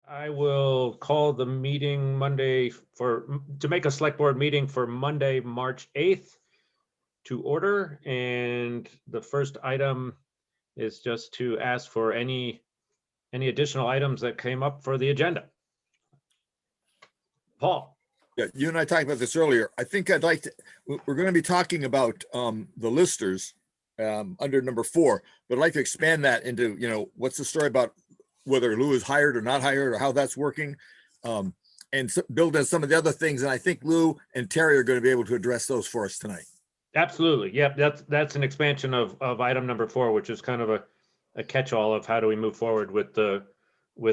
I will call the meeting Monday to make a select board meeting for Monday, March 8th to order. And the first item is just to ask for any additional items that came up for the agenda. Paul. Yeah, you and I talked about this earlier. I think I'd like to, we're going to be talking about the listers under number 4, but I'd like to expand that into, what's the story about whether Lou is hired or not hired or how that's working, and build in some of the other things. And I think Lou and Terry are going to be able to address those for us tonight. Absolutely. Yep. That's an expansion of item number 4, which is kind of a catch-all of how do we move forward with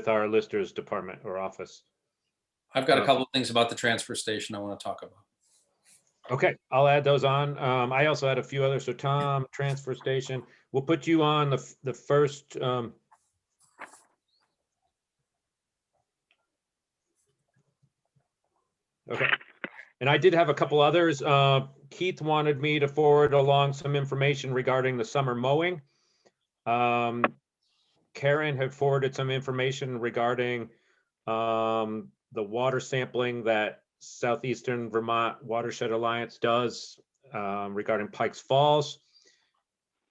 our listers department or office. I've got a couple of things about the transfer station I want to talk about. Okay, I'll add those on. I also had a few others. So Tom, transfer station, we'll put you on the first. Okay, and I did have a couple others. Keith wanted me to forward along some information regarding the summer mowing. Karen had forwarded some information regarding the water sampling that Southeastern Vermont Watershed Alliance does regarding Pikes Falls.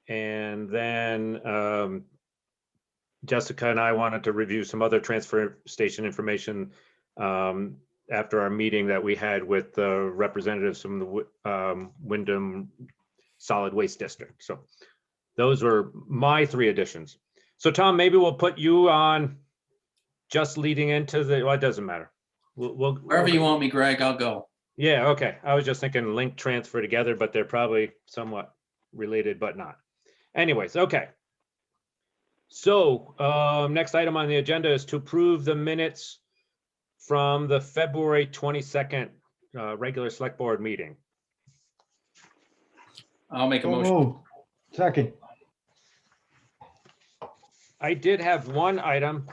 And then Jessica and I wanted to review some other transfer station information after our meeting that we had with the representatives from the Wyndham Solid Waste District. So those were my 3 additions. So Tom, maybe we'll put you on just leading into the, well, it doesn't matter. Wherever you want me, Greg, I'll go. Yeah, okay. I was just thinking link transfer together, but they're probably somewhat related, but not. Anyways, okay. So next item on the agenda is to approve the minutes from the February 22nd regular select board meeting. I'll make a So motion. moved. Second. I did have one item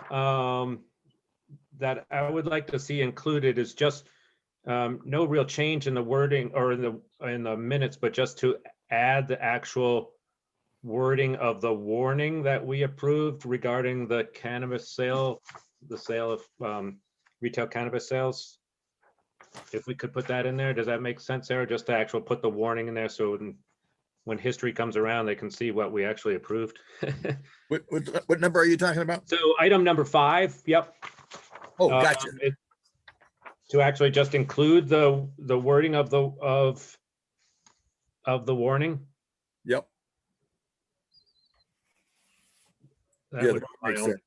that I would like to see included is just no real change in the wording or in the minutes, but just to add the actual wording of the warning that we approved regarding the cannabis sale, the sale of retail cannabis sales. If we could put that in there, does that make sense, Sarah? Just to actually put the warning in there so when history comes around, they can see what we actually approved. What number are you talking about? So item number 5, yep. Oh, gotcha. To actually just include the wording of the warning. Yep. That Yeah, would that be my makes only sense.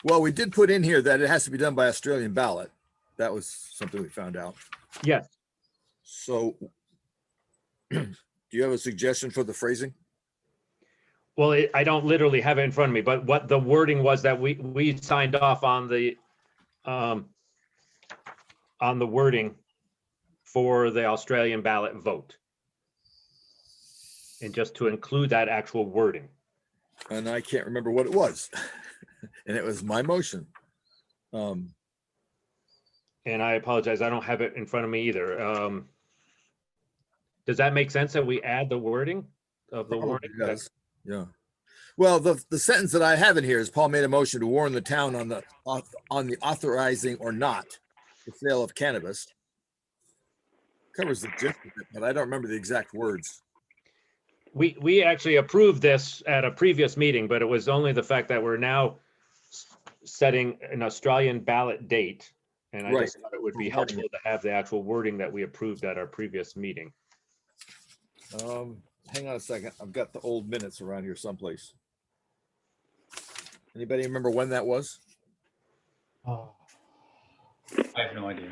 Well, we did put in here that it has to be done by Australian ballot. That was something we found out. Yes. So do you have a suggestion for the phrasing? Well, I don't literally have it in front of me, but what the wording was that we signed off on the wording for the Australian ballot vote. And just to include that actual wording. And I can't remember what it was. And it was my motion. And I apologize, I don't have it in front of me either. Does that make sense that we add the wording of the warning? Yes. Yeah. Well, the sentence that I have in here is Paul made a motion to warn the town on the authorizing or not the sale of cannabis. Covers the gist of it, but I don't remember the exact words. We actually approved this at a previous meeting, but it was only the fact that we're now setting an Australian ballot date. And I just thought it would be helpful to have the actual wording that we approved at our previous meeting. Hang on a second. I've got the old minutes around here someplace. Anybody remember when that was? Oh, I have no idea.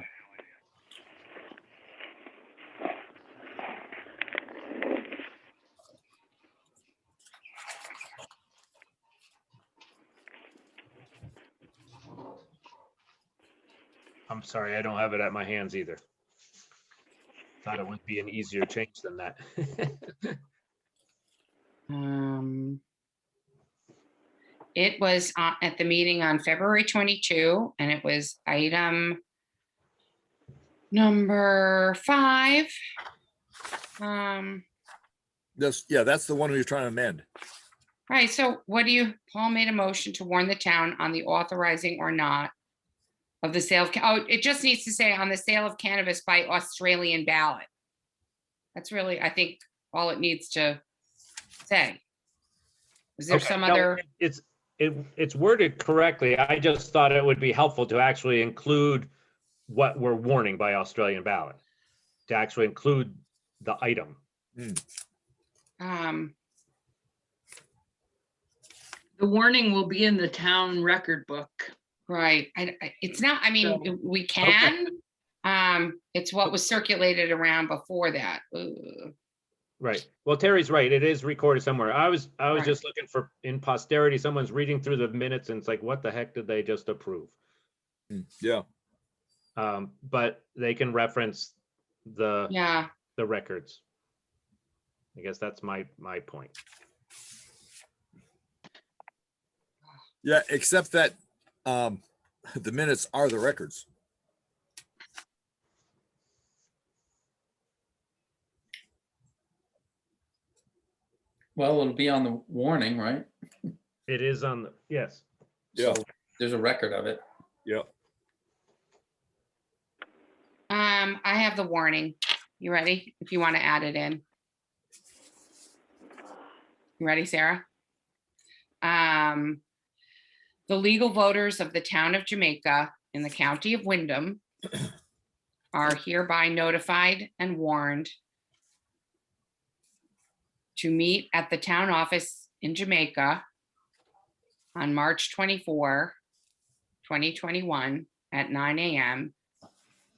I'm sorry, I don't have it at my hands either. Thought it would be an easier change than that. It was at the meeting on February 22, and it was item number 5. Yeah, that's the one we were trying to amend. Right, so Paul made a motion to warn the town on the authorizing or not of the sale of, it just needs to say on the sale of cannabis by Australian ballot. That's really, I think, all it needs to say. Is there Okay, some no, other, it's worded correctly. I just thought it would be helpful to actually include what we're warning by Australian ballot, to actually include the item. The warning will be in the town record book. right, it's not, I mean, we can. It's what was circulated around before that. Ugh. Right. Well, Terry's right. It is recorded somewhere. I was Right. just looking for in posterity, someone's reading through the minutes and it's like, what the heck did they just approve? Yeah. But they can reference the Yeah, records. I guess that's my point. Yeah, except that the minutes are the records. Well, it'll be on the warning, right? It is on the, yes. Yeah. So there's a record of it. Yeah. I have the warning. You ready? If you want to add it in. You ready, Sarah? The legal voters of the town of Jamaica in the county of Wyndham are hereby notified and warned to meet at the town office in Jamaica on March 24, 2021 at 9 a.m.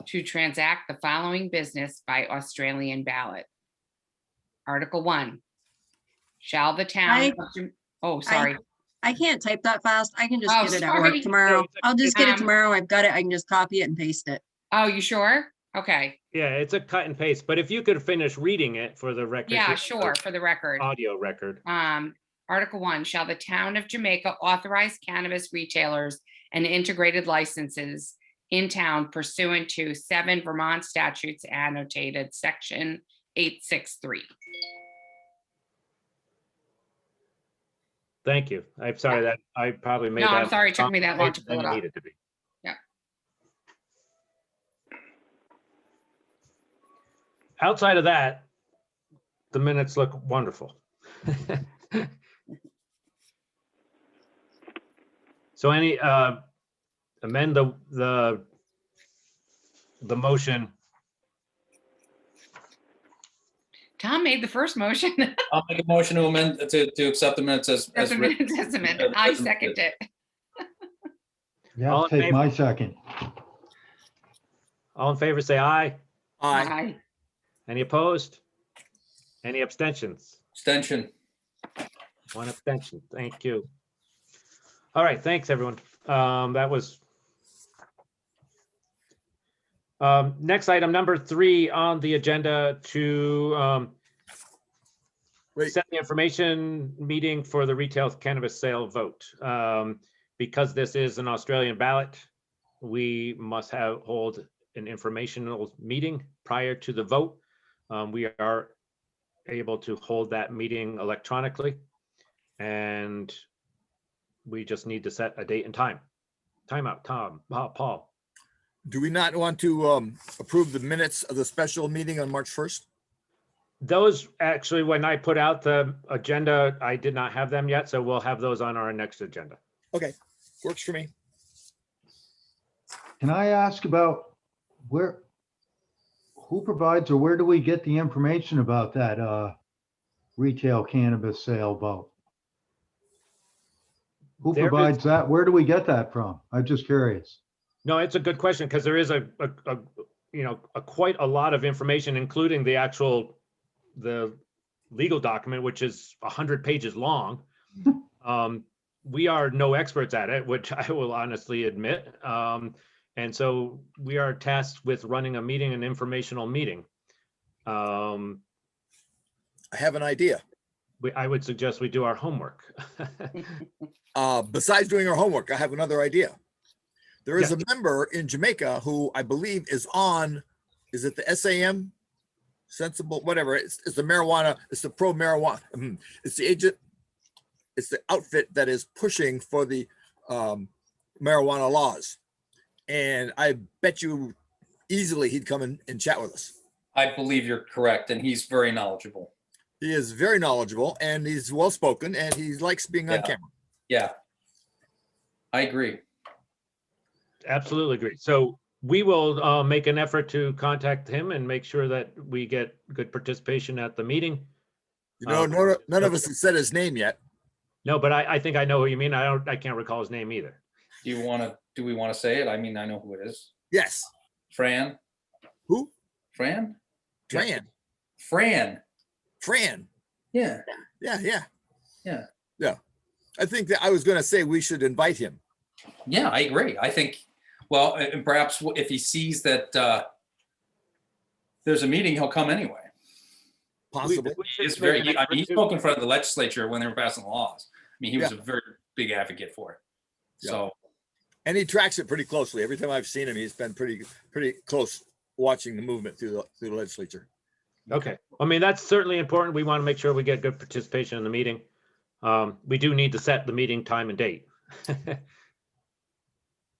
to transact the following business by Australian ballot. Article 1. Shall the town, oh, sorry. I can't type that fast. I can just Oh, get it at sorry. work tomorrow. I'll just get it Um, tomorrow. I've got it. I can just copy it and paste it. Oh, you sure? Okay. Yeah, it's a cut and paste, but if you could finish reading it for the record. Yeah, sure, for the record. Audio record. Article 1, shall the town of Jamaica authorize cannabis retailers and integrated licenses in town pursuant to 7 Vermont statutes annotated section 863. Thank you. I'm sorry that I probably made No, that. I'm sorry it took me that long to pull than it up. needed to be. Yeah. Outside of that, the minutes look wonderful. So any amend the motion. Tom made the first motion. I'll make a motion to amend, to accept the minutes as That's written. as amended. I second it. You All have in to take favor? my second. All in favor, say aye. Aye. Aye. Any opposed? Any abstentions? Extension. 1 abstention. Thank you. All right, thanks, everyone. That was next item, number 3 on the agenda to Wait. set the information meeting for the retail cannabis sale vote. Because this is an Australian ballot, we must hold an informational meeting prior to the vote. We are able to hold that meeting electronically, and we just need to set a date and time. Timeout, Paul. Do we not want to approve the minutes of the special meeting on March 1st? Those actually, when I put out the agenda, I did not have them yet, so we'll have those on our next agenda. Okay, works for me. Can I ask about who provides or where do we get the information about that retail cannabis sale vote? Who There is- provides that? Where do we get that from? I'm just curious. No, it's a good question because there is a quite a lot of information, including the legal document, which is 100 pages long. We are no experts at it, which I will honestly admit. And so we are tasked with running a meeting, an informational meeting. I have an idea. I would suggest we do our homework. Besides doing our homework, I have another idea. There is Yeah. a member in Jamaica who I believe is on, is it the SAM? Sensible, whatever. It's the marijuana, it's the pro marijuana. It's the agent. it's the outfit that is pushing for the marijuana laws. And I bet you easily he'd come in and chat with us. I believe you're correct, and he's very knowledgeable. He is very knowledgeable and he's well-spoken and he likes being on Yeah. camera. Yeah. I agree. Absolutely agree. So we will make an effort to contact him and make sure that we get good participation at the meeting. You know, none of us have said his name yet. No, but I think I know who you mean. I can't recall his name either. Do we want to say it? I mean, I know who it is. Yes. Fran? Who? Fran? Fran. Fran. Fran. Yeah. Yeah. Yeah. I think that I was going to say we should invite him. Yeah, I agree. I think, well, and perhaps if he sees that there's a meeting, he'll come anyway. Possibly. It's very, I mean, he spoke in front of the legislature when they were passing the laws. I mean, he was a very big advocate for it. Yeah. So, And he tracks it pretty closely. Every time I've seen him, he's been pretty close watching the movement through the legislature. Okay. I mean, that's certainly important. We want to make sure we get good participation in the meeting. We do need to set the meeting time and date.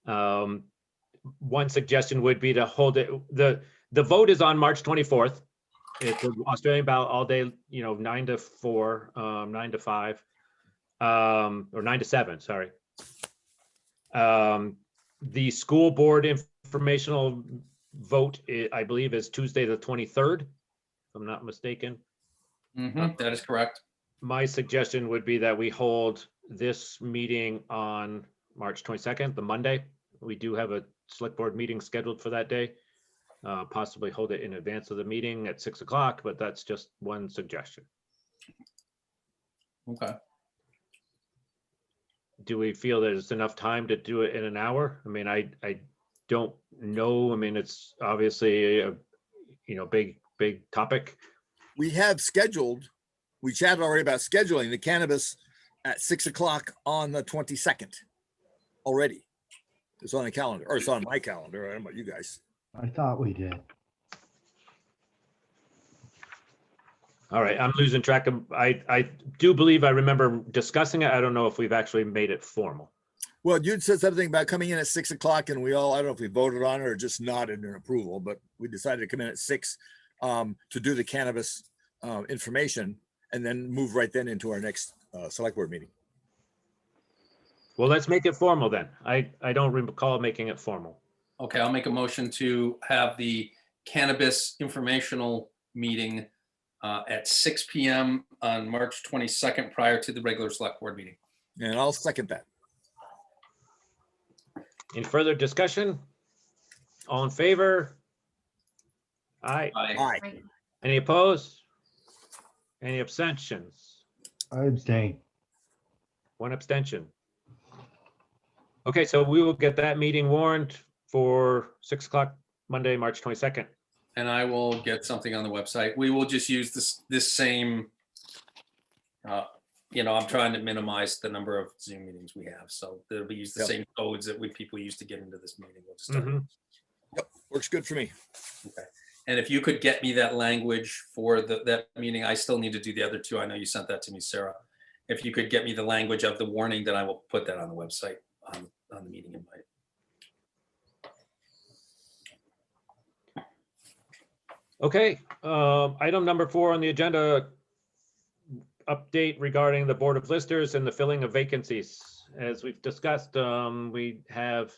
One suggestion would be to hold it. The vote is on March 24th. It's an Australian ballot all day, 9 to 4, 9 to 5, or 9 to 7, sorry. The school board informational vote, I believe, is Tuesday, the 23rd, if I'm not mistaken. that is correct. My suggestion would be that we hold this meeting on March 22nd, the Monday. We do have a select board meeting scheduled for that day. Possibly hold it in advance of the meeting at 6 o'clock, but that's just one suggestion. Okay. Do we feel there's enough time to do it in an hour? I mean, I don't know. I mean, it's obviously a, big topic. We have scheduled, we chatted already about scheduling the cannabis at 6 o'clock on the 22nd already. It's on the calendar, or it's on my calendar. I don't know about you guys. I thought we did. All right, I'm losing track of, I do believe I remember discussing it. I don't know if we've actually made it formal. Well, you'd said something about coming in at 6 o'clock and we all, I don't know if we voted on it or just nodded in approval, but we decided to come in at 6 to do the cannabis information and then move right then into our next select board meeting. Well, let's make it formal then. I don't recall making it formal. Okay, I'll make a motion to have the cannabis informational meeting at 6 p.m. on March 22nd, prior to the regular select board meeting. And I'll second that. Any further discussion? All in favor? Aye. Aye. Any opposed? Any abstentions? I abstain. One abstention. Okay, so we will get that meeting warned for 6 o'clock Monday, March 22nd. And I will get something on the website. We will just use this same, I'm trying to minimize the number of Zoom meetings we have. So they'll be use the same codes that people use to get into this meeting. We'll just start. Yep, works good for me. Okay. And if you could get me that language for that meeting, I still need to do the other two. I know you sent that to me, Sarah. If you could get me the language of the warning, then I will put that on the website on the meeting invite. Okay, item number 4 on the agenda, update regarding the Board of Listers and the filling of vacancies. As we've discussed, we have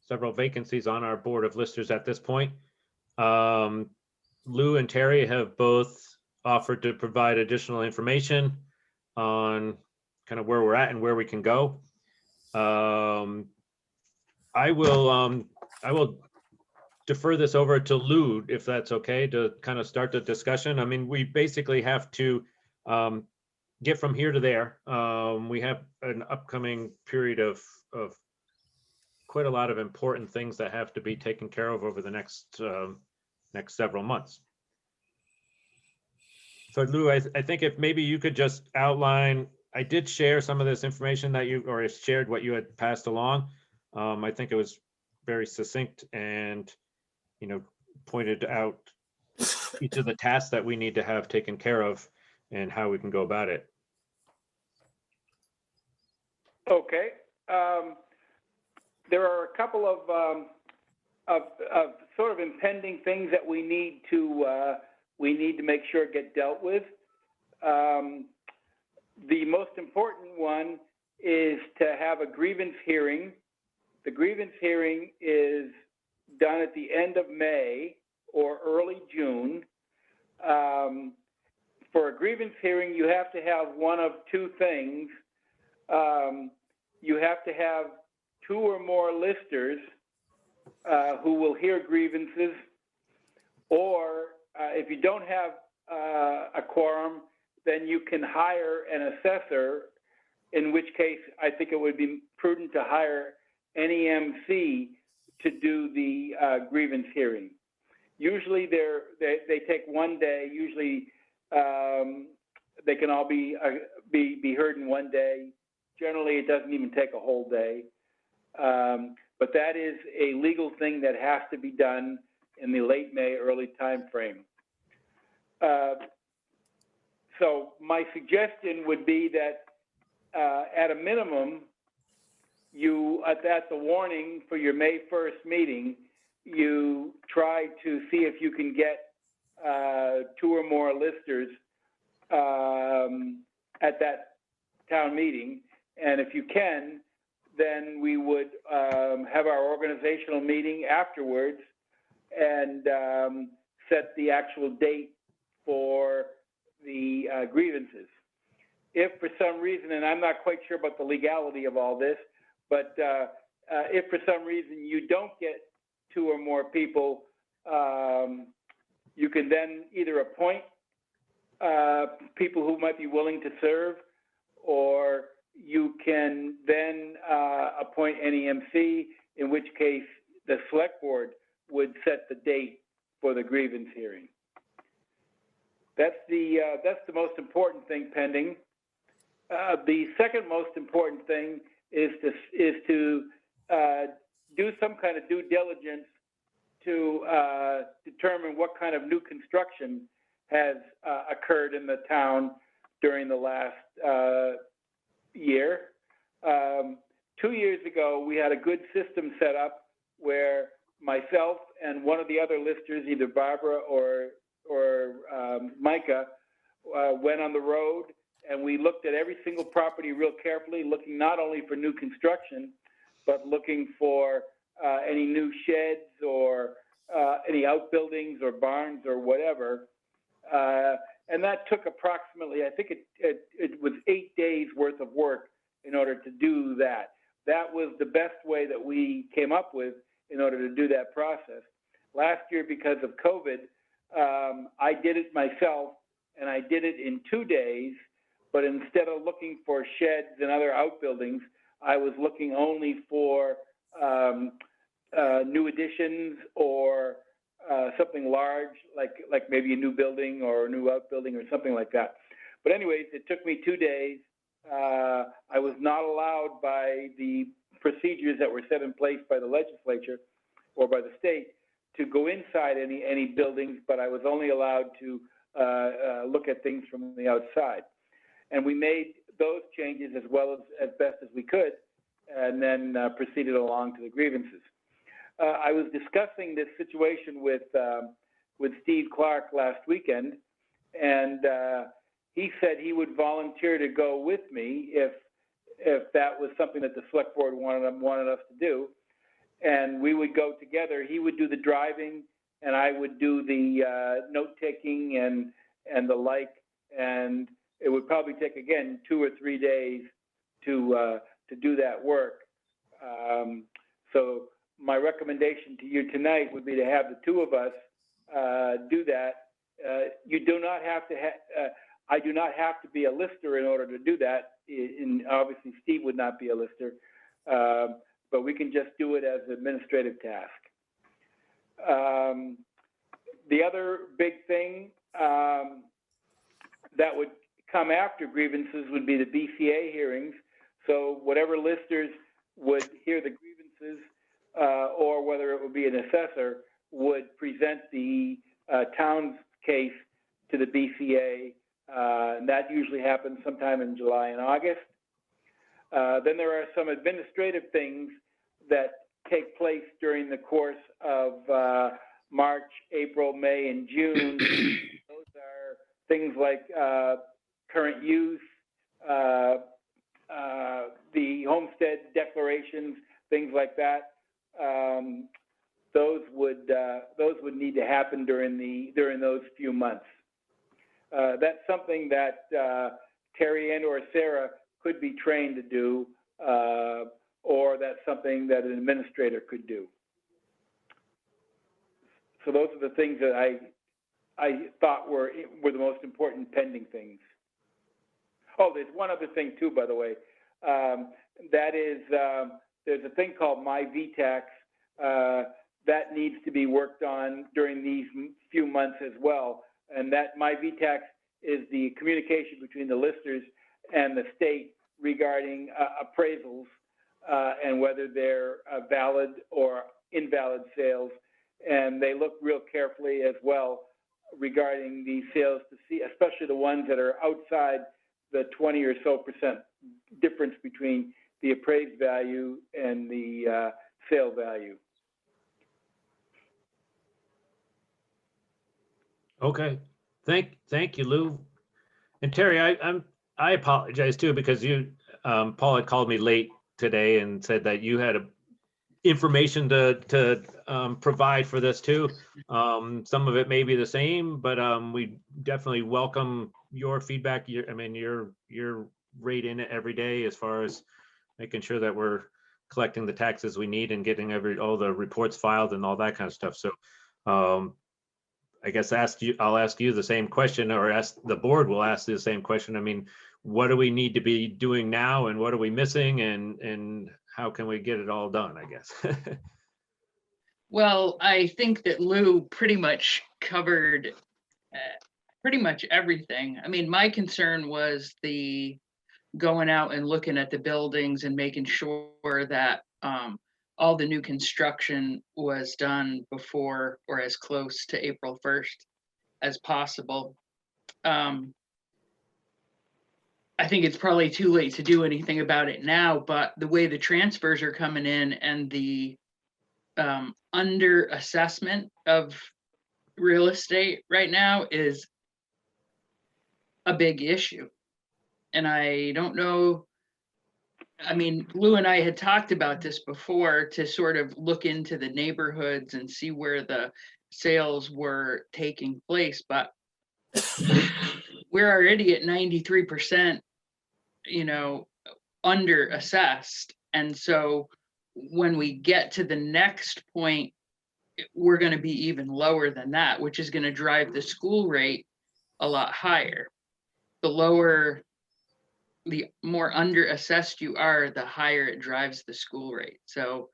several vacancies on our Board of Listers at this point. Lou and Terry have both offered to provide additional information on kind of where we're at and where we can go. I will defer this over to Lou, if that's okay, to kind of start the discussion. I mean, we basically have to get from here to there. We have an upcoming period of quite a lot of important things that have to be taken care of over the next several months. So Lou, I think if maybe you could just outline, I did share some of this information that or shared what you had passed along. I think it was very succinct and, pointed out each of the tasks that we need to have taken care of and how we can go about it. Okay. There are a couple of sort of impending things that we need to make sure get dealt with. The most important one is to have a grievance hearing. The grievance hearing is done at the end of May or early June. For a grievance hearing, you have to have one of two things. You have to have 2 or more listers who will hear grievances, or if you don't have a quorum, then you can hire an assessor, in which case I think it would be prudent to hire an EMC to do the grievance hearing. Usually they take 1 day. Usually they can all be heard in 1 day. Generally, it doesn't even take a whole day. But that is a legal thing that has to be done in the late May, early time frame. So my suggestion would be that at a minimum, at the warning for your May 1st meeting, you try to see if you can get 2 or more listers at that town meeting. And if you can, then we would have our organizational meeting afterwards and set the actual date for the grievances. If for some reason, and I'm not quite sure about the legality of all this, but if for some reason you don't get 2 or more people, you can then either appoint people who might be willing to serve, or you can then appoint an EMC, in which case the select board would set the date for the grievance hearing. That's the most important thing pending. The second most important thing is to do some kind of due diligence to determine what kind of new construction has occurred in the town during the last year. 2 years ago, we had a good system set up where myself and one of the other listers, either Barbara or Micah, went on the road and we looked at every single property real carefully, looking not only for new construction, but looking for any new sheds or any outbuildings or barns or whatever. And that took approximately, I think it was 8 days worth of work in order to do that. That was the best way that we came up with in order to do that process. Last year, because of COVID, I did it myself, and I did it in 2 days, but instead of looking for sheds and other outbuildings, I was looking only for new additions or something large, like maybe a new building or a new outbuilding or something like that. But anyways, it took me 2 days. I was not allowed by the procedures that were set in place by the legislature or by the state to go inside any buildings, but I was only allowed to look at things from the outside. And we made those changes as well as best as we could, and then proceeded along to the grievances. I was discussing this situation with Steve Clark last weekend, and he said he would volunteer to go with me if that was something that the select board wanted us to do. And we would go together. He would do the driving, and I would do the note-taking and the like. And it would probably take, again, 2 or 3 days to do that work. So my recommendation to you tonight would be to have the 2 of us do that. You do not have to I do not have to be a lister in order to do that. Obviously, Steve would not be a lister, but we can just do it as an administrative task. The other big thing that would come after grievances would be the BCA hearings. So whatever listers would hear the grievances, or whether it would be an assessor, would present the town's case to the BCA. And that usually happens sometime in July and August. Then there are some administrative things that take place during the course of March, April, May, and June. Those are things like current use, the homestead declarations, things like that. Those would need to happen during those few months. That's something that Terry and or Sarah could be trained to do, or that's something that an administrator could do. So those are the things that I thought were the most important pending things. Oh, there's one other thing too, by the way. That is, there's a thing called My VTax that needs to be worked on during these few months as well. And that My VTax is the communication between the listers and the state regarding appraisals and whether they're valid or invalid sales. And they look real carefully as well regarding the sales to see, especially the ones that are outside the 20 or so % difference between the appraised value and the sale value. Okay, thank you, Lou. And Terry, I apologize too, because Paul had called me late today and said that you had information to provide for this too. Some of it may be the same, but we definitely welcome your feedback. You're right in it every day as far as making sure that we're collecting the taxes we need and getting all the reports filed and all that kind of stuff. So I guess I'll ask you the same question, or ask the board will ask the same question. I mean, what do we need to be doing now, and what are we missing, and how can we get it all done, I guess? Well, I think that Lou pretty much covered pretty much everything. I mean, my concern was the going out and looking at the buildings and making sure that all the new construction was done before or as close to April 1st as possible. I think it's probably too late to do anything about it now, but the way the transfers are coming in and the under assessment of real estate right now is a big issue. And I don't know, I mean, Lou and I had talked about this before to sort of look into the neighborhoods and see where the sales were taking place, but we're already at 93%, under assessed. And so when we get to the next point, we're going to be even lower than that, which is going to drive the school rate a lot higher. The more under assessed you are, the higher it drives the school rate. So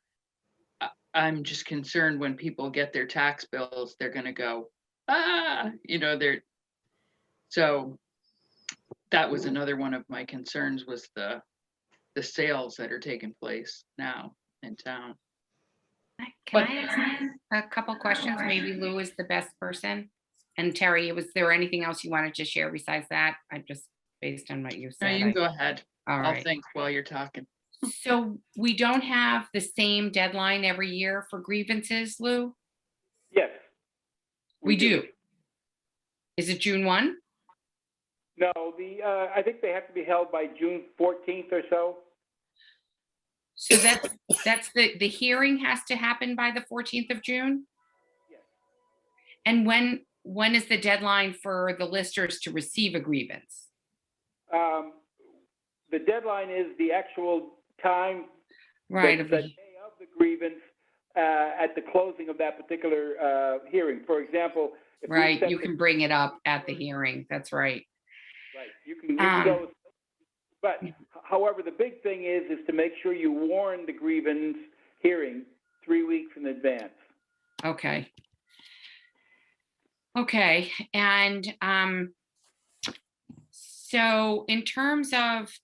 I'm just concerned when people get their tax bills, they're going to go, so that was another one of my concerns, was the sales that are taking place now in town. Can I ask a couple questions? Maybe Lou is the best person. And Terry, was there anything else you wanted to share besides that? I just, based on what you No, said. you can go ahead. All I'll right. think while you're talking. So we don't have the same deadline every year for grievances, Lou? Yes. We do. Is it June 1? No, I think they have to be held by June 14th or so. So that's the hearing has to happen by the 14th of June? Yes. And when is the deadline for the listers to receive a grievance? The deadline is the actual time, Right. the day of the grievance at the closing of that particular hearing. For example, if we Right, set you the- can bring it up at the hearing. That's right. Right, you can go, but however, the big thing is to make sure you warn the grievance hearing 3 weeks in advance. Okay. Okay, and so in terms of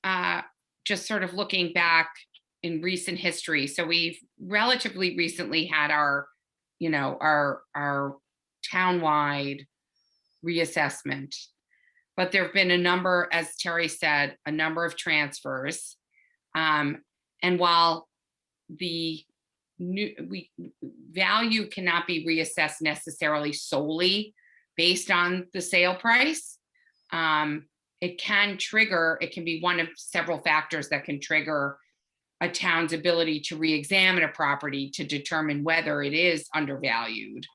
just sort of looking back in recent history, so we've relatively recently had our townwide reassessment, but there have been a number, as Terry said, a number of transfers. And while the value cannot be reassessed necessarily solely based on the sale price, it can be one of several factors that can trigger a town's ability to re-examine a property to determine whether it is undervalued,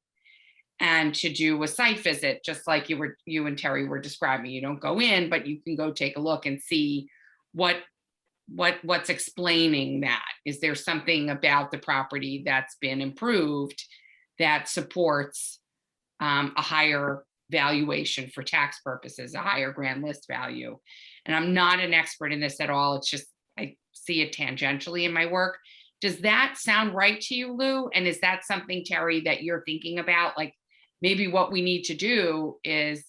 and to do a site visit, just like you and Terry were describing. You don't go in, but you can go take a look and see what's explaining that. Is there something about the property that's been improved that supports a higher valuation for tax purposes, a higher grand list value? And I'm not an expert in this at all. It's just, I see it tangentially in my work. Does that sound right to you, Lou? And is that something, Terry, that you're thinking about? Like, maybe what we need to do is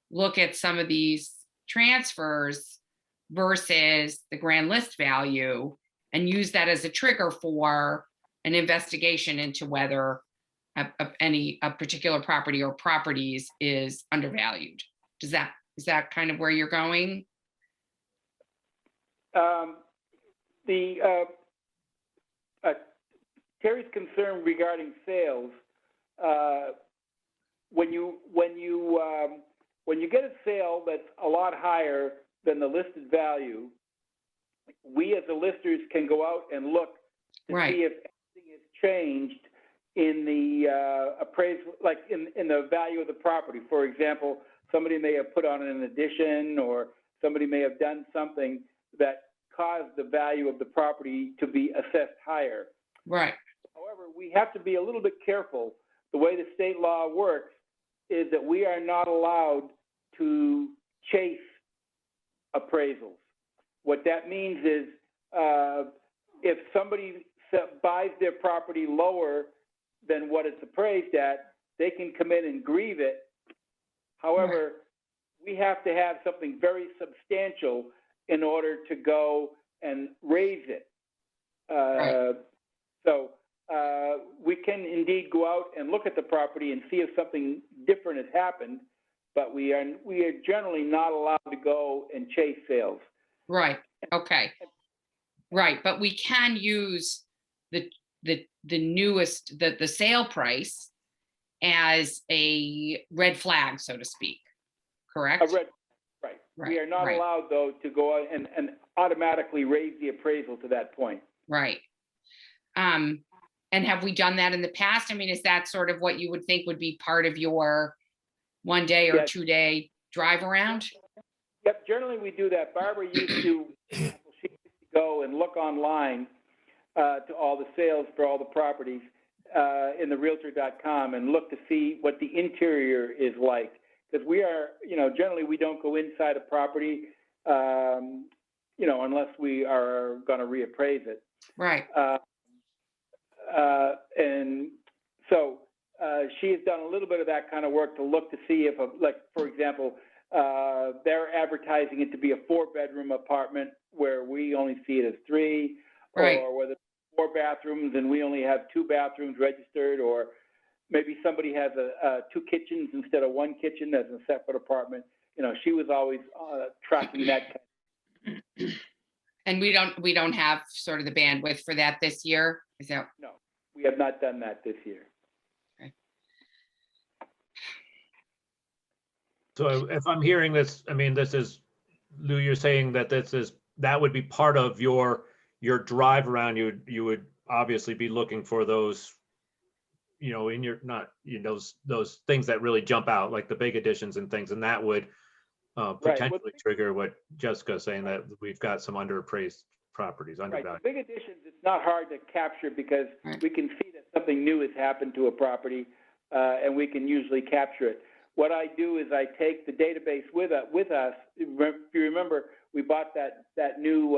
look at some of these transfers versus the grand list value and use that as a trigger for an investigation into whether a particular property or properties is undervalued. Is that kind of where you're going? Terry's concern regarding sales, when you get a sale that's a lot higher than the listed value, we as the listers can go out and look to Right. see if anything has changed in the appraisal, like in the value of the property. For example, somebody may have put on an addition, or somebody may have done something that caused the value of the property to be assessed higher. Right. However, we have to be a little bit careful. The way the state law works is that we are not allowed to chase appraisals. What that means is if somebody buys their property lower than what it's appraised at, they can come in and grieve it. However, we have to have something very substantial in order to go and raise it. So we can indeed go out and look at the property and see if something different has happened, but we are generally not allowed to go and chase sales. Right. Okay. Right. But we can use the newest, the sale price as a red flag, so to speak. Correct? Right. Right, We are not right. allowed, though, to go out and automatically raise the appraisal to that point. Right. And have we done that in the past? I mean, is that sort of what you would think would be part of your 1 day or Yes. 2 day drive around? Yep, generally we do that. Barbara used to, she used to go and look online to all the sales for all the properties in the Realtor.com and look to see what the interior is like. Because we are, generally we don't go inside a property, unless we are going to reappraise it. Right. And so she has done a little bit of that kind of work to look to see if, for example, they're advertising it to be a 4-bedroom apartment where we only see it as 3, Right. or whether 4 bathrooms and we only have 2 bathrooms registered, or maybe somebody has 2 kitchens instead of 1 kitchen as a separate apartment. She was always tracking that. And we don't have sort of the bandwidth for that this year? Is that? No, we have not done that this year. So if I'm hearing this, I mean, this is, Lou, you're saying that that would be part of your drive around. You would obviously be looking for those, in your, not, those things that really jump out, like the big additions and things, and that would potentially trigger what Jessica's saying, that we've got some underappraised properties, undervalued. Right. Big additions, it's not hard to capture because we can see that something new has happened to a property, and we can usually capture it. What I do is I take the database with us. If you remember, we bought that new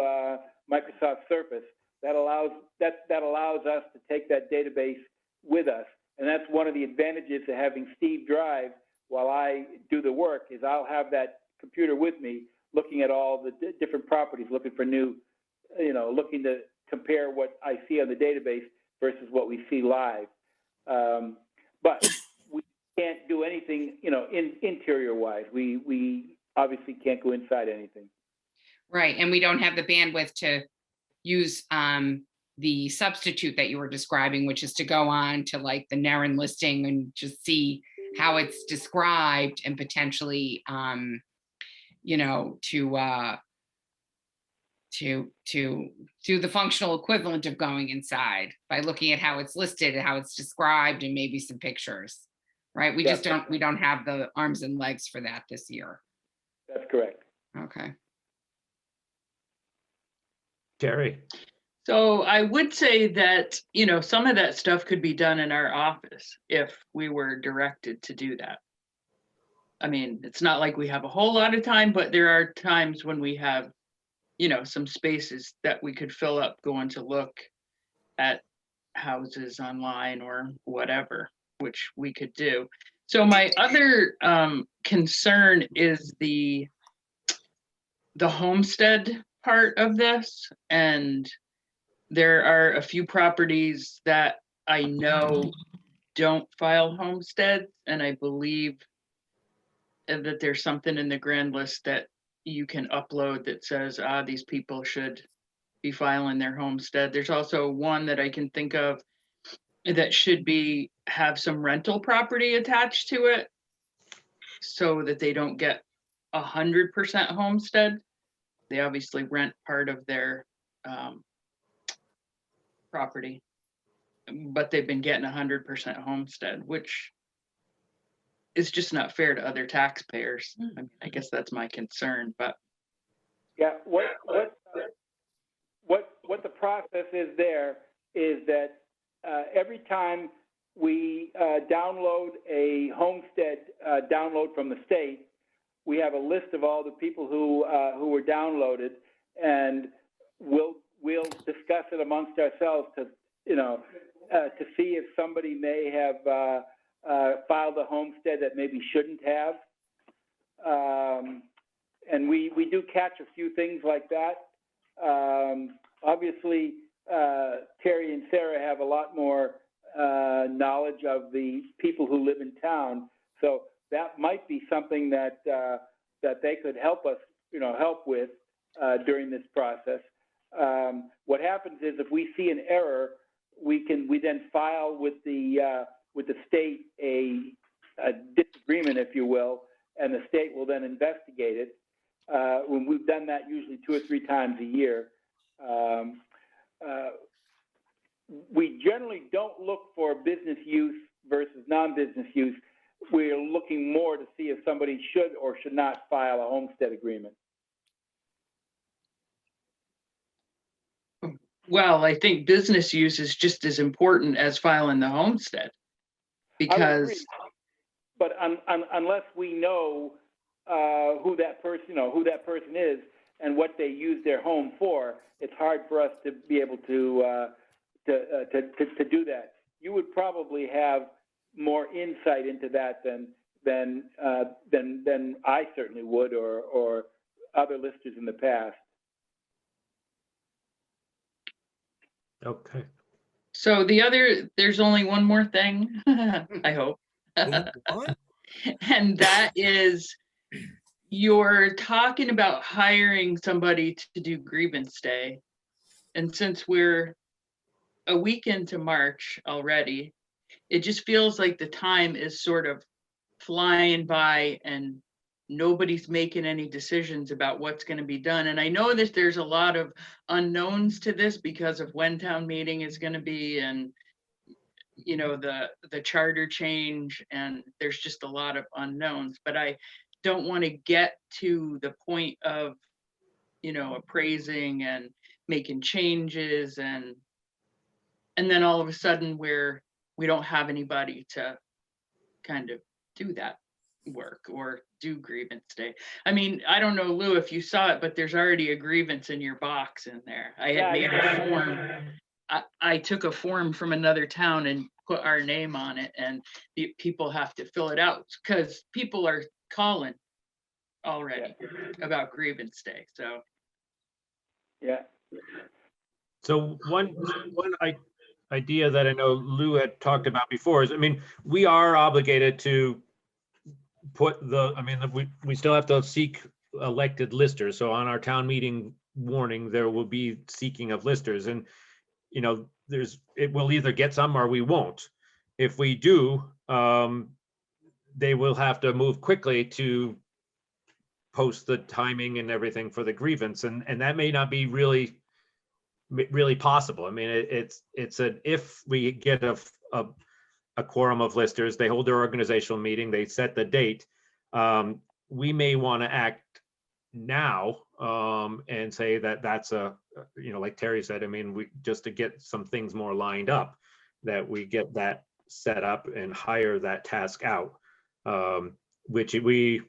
Microsoft Surface that allows us to take that database with us, and that's one of the advantages of having Steve drive while I do the work. Is I'll have that computer with me, looking at all the different properties, looking for new, looking to compare what I see on the database versus what we see live. But we can't do anything, interior wise. We obviously can't go inside anything. Right. And we don't have the bandwidth to use the substitute that you were describing, which is to go on to like the NARN listing and just see how it's described and potentially, you know, to do the functional equivalent of going inside by looking at how it's listed and how it's described and maybe some pictures, right? We just we don't have the arms and legs for that this year. That's correct. Okay. Terry, So I would say that, you know, some of that stuff could be done in our office if we were directed to do that. I mean, it's not like we have a whole lot of time, but there are times when we have, you know, some spaces that we could fill up going to look at houses online or whatever, which we could do. So my other concern is the homestead part of this. And there are a few properties that I know don't file homesteads, and I believe that there's something in the grand list that you can upload that says, these people should be filing their homestead. There's also one that I can think of that should have some rental property attached to it so that they don't get 100% homestead. They obviously rent part of their property, but they've been getting 100% homestead, which is just not fair to other taxpayers. I mean, I guess that's my concern, but. Yeah, what the process is there is that every time we download a homestead download from the state, we have a list of all the people who were downloaded, and we'll discuss it amongst ourselves to, you know, to see if somebody may have filed a homestead that maybe shouldn't have. And we do catch a few things like that. Obviously, Terry and Sarah have a lot more knowledge of the people who live in town, so that might be something that that they could help us, you know, help with during this process. What happens is if we see an error, we then file with the state a disagreement, if you will, and the state will then investigate it. When we've done that usually 2 or 3 times a year. We generally don't look for business use versus non-business use. We're looking more to see if somebody should or should not file a homestead agreement. Well, I think business use is just as important as filing the homestead, because. But unless we know who that person is and what they use their home for, it's hard for us to be able to do that. You would probably have more insight into that than I certainly would, or other listers in the past. okay. So there's only one more thing, I hope. And that is, you're talking about hiring somebody to do grievance day. And since we're a week into March already, it just feels like the time is sort of flying by and nobody's making any decisions about what's going to be done. And I know that there's a lot of unknowns to this because of when town meeting is going to be, and you know, the charter change, and there's just a lot of unknowns. But I don't want to get to the point of, you know, appraising and making changes, and then all of a sudden we don't have anybody to kind of do that work or do grievance day. I mean, I don't know, Lou, if you saw it, but there's already a grievance in your box in there. I had made a form. I took a form from another town and put our name on it, and people have to fill it out because people are calling already about grievance day. So yeah. So one idea that I know Lou had talked about before is, I mean, we are obligated to put we still have to seek elected listers. So on our town meeting warning, there will be seeking of listers, and, you know, it will either get some or we won't. If we do, they will have to move quickly to post the timing and everything for the grievance, and that may not be really possible. I mean, it's an, if we get a quorum of listers, they hold their organizational meeting, they set the date, we may want to act now, and say that that's you know, like Terry said, I mean, we just to get some things more lined up, that we get that set up and hire that task out, which we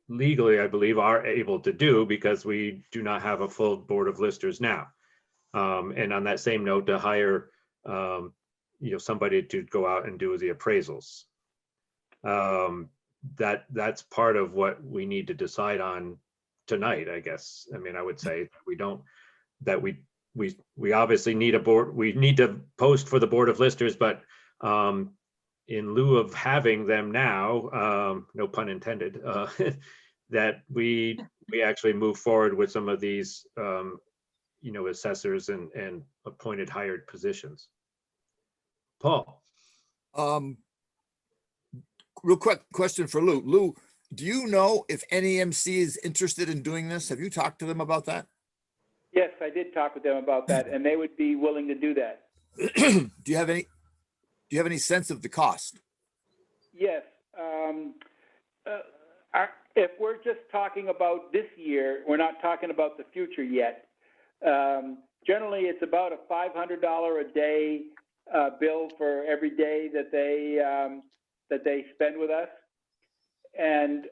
legally, I believe, are able to do because we do not have a full board of listers now. And on that same note, to hire, you know, somebody to go out and do the appraisals. That's part of what we need to decide on tonight, I guess. I mean, I would say we obviously need a board, we need to post for the board of listers, but in lieu of having them now, no pun intended, that we actually move forward with some of these, you know, assessors and appointed hired positions. Paul. Real quick question for Lou. Lou, do you know if NEMC is interested in doing this? Have you talked to them about that? Yes, I did talk with them about that, and they would be willing to do that. Do you have any sense of the cost? Yes. If we're just talking about this year, we're not talking about the future yet. Generally, it's about a $500 a day bill for every day that they spend with us, and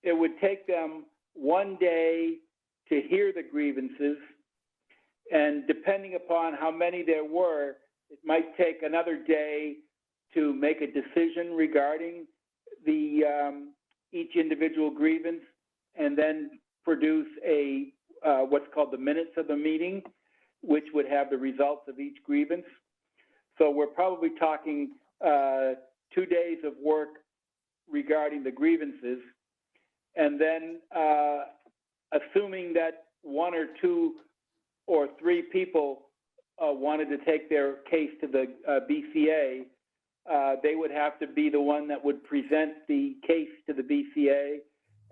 it would take them one day to hear the grievances, and depending upon how many there were, it might take another day to make a decision regarding the each individual grievance, and then produce a what's called the minutes of the meeting, which would have the results of each grievance. So we're probably talking 2 days of work regarding the grievances, and then assuming that 1 or 2 or 3 people wanted to take their case to the BCA, they would have to be the one that would present the case to the BCA,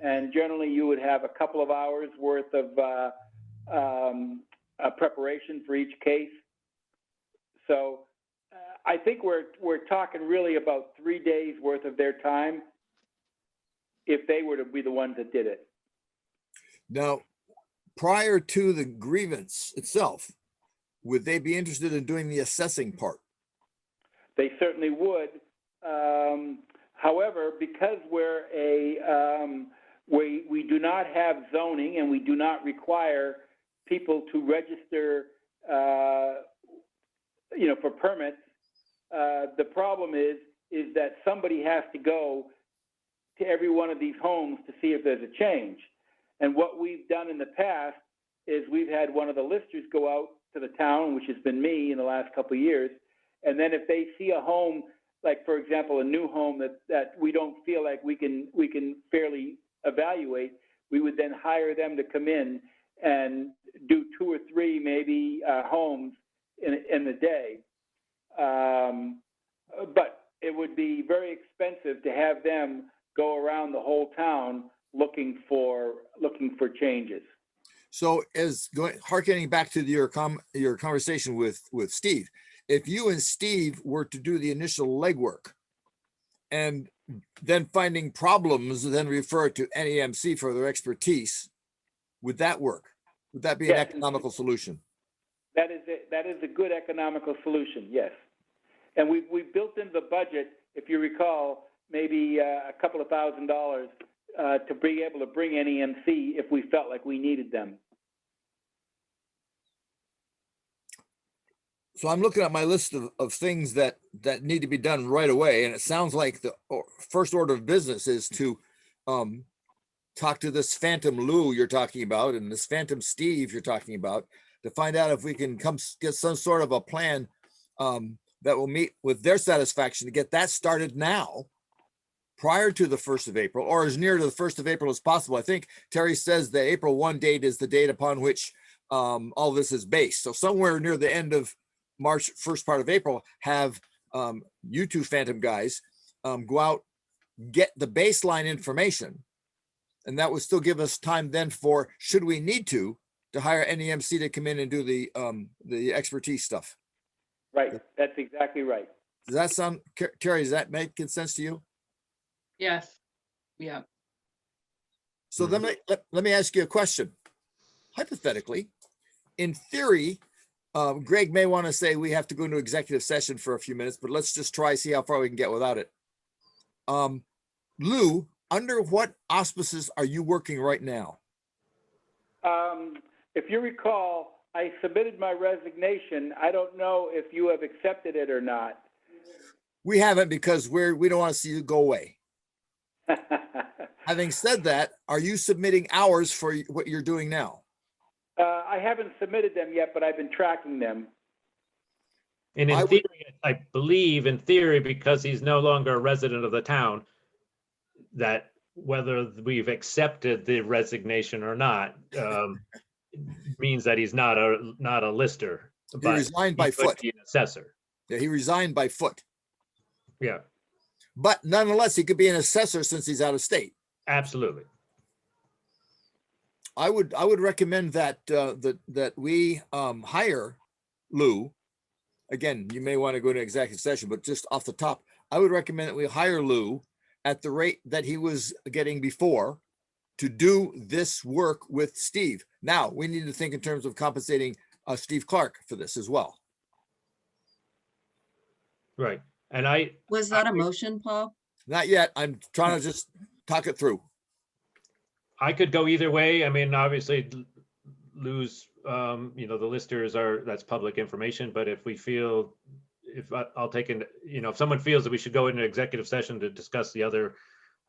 and generally you would have a couple of hours worth of preparation for each case. So I think we're talking really about 3 days worth of their time if they were to be the ones that did it. Now, prior to the grievance itself, would they be interested in doing the assessing part? They certainly would. However, because we're we do not have zoning and we do not require people to register, you know, for permits, the problem is that somebody has to go to every one of these homes to see if there's a change. And what we've done in the past is we've had one of the listers go out to the town, which has been me in the last couple of years. And then if they see a home, like for example, a new home that we don't feel like we can fairly evaluate, we would then hire them to come in and do 2 or 3 maybe homes in the day. But it would be very expensive to have them go around the whole town looking for changes. So harkening back to your conversation with Steve, if you and Steve were to do the initial legwork and then finding problems, then refer to NEMC for their expertise, would that work? Would that be an economical solution? That is a good economical solution, yes. And we built into the budget, if you recall, maybe a couple of $1,000 to be able to bring NEMC if we felt like we needed them. So I'm looking at my list of things that need to be done right away. And it sounds like the first order of business is to talk to this Phantom Lou you're talking about and this Phantom Steve you're talking about to find out if we can get some sort of a plan that will meet with their satisfaction to get that started now prior to the 1st of April or as near to the 1st of April as possible. I think Terry says the April 1 date is the date upon which all this is based. So somewhere near the end of March, first part of April, have you two Phantom guys go out, get the baseline information. And that would still give us time then for, should we need to hire NEMC to come in and do the expertise stuff. Right, that's exactly right. Does that sound, Terry, does that make sense to you? Yes. Yeah. So let me ask you a question. Hypothetically, in theory, Greg may want to say we have to go into executive session for a few minutes, but let's just try, see how far we can get without it. Lou, under what auspices are you working right now? If you recall, I submitted my resignation. I don't know if you have accepted it or not. We haven't, because we don't want to see you go away. Having said that, are you submitting hours for what you're doing now? I haven't submitted them yet, but I've been tracking them. And in theory, I believe in theory, because he's no longer a resident of the town, that whether we've accepted the resignation or not, means that he's not a lister. He but resigned by he could foot. be an assessor. Yeah, he resigned by foot. Yeah, But nonetheless, he could be an assessor since he's out of state. absolutely. I would recommend that that we hire Lou. Again, you may want to go to executive session, but just off the top, I would recommend that we hire Lou at the rate that he was getting before to do this work with Steve. Now, we need to think in terms of compensating Steve Clark for this as well. Right. And Was that a motion, Paul? Not yet. I'm trying to just talk it through. I could go either way. I mean, obviously Lou's, the listers that's public information, but if we feel, I'll take in, if someone feels that we should go into executive session to discuss the other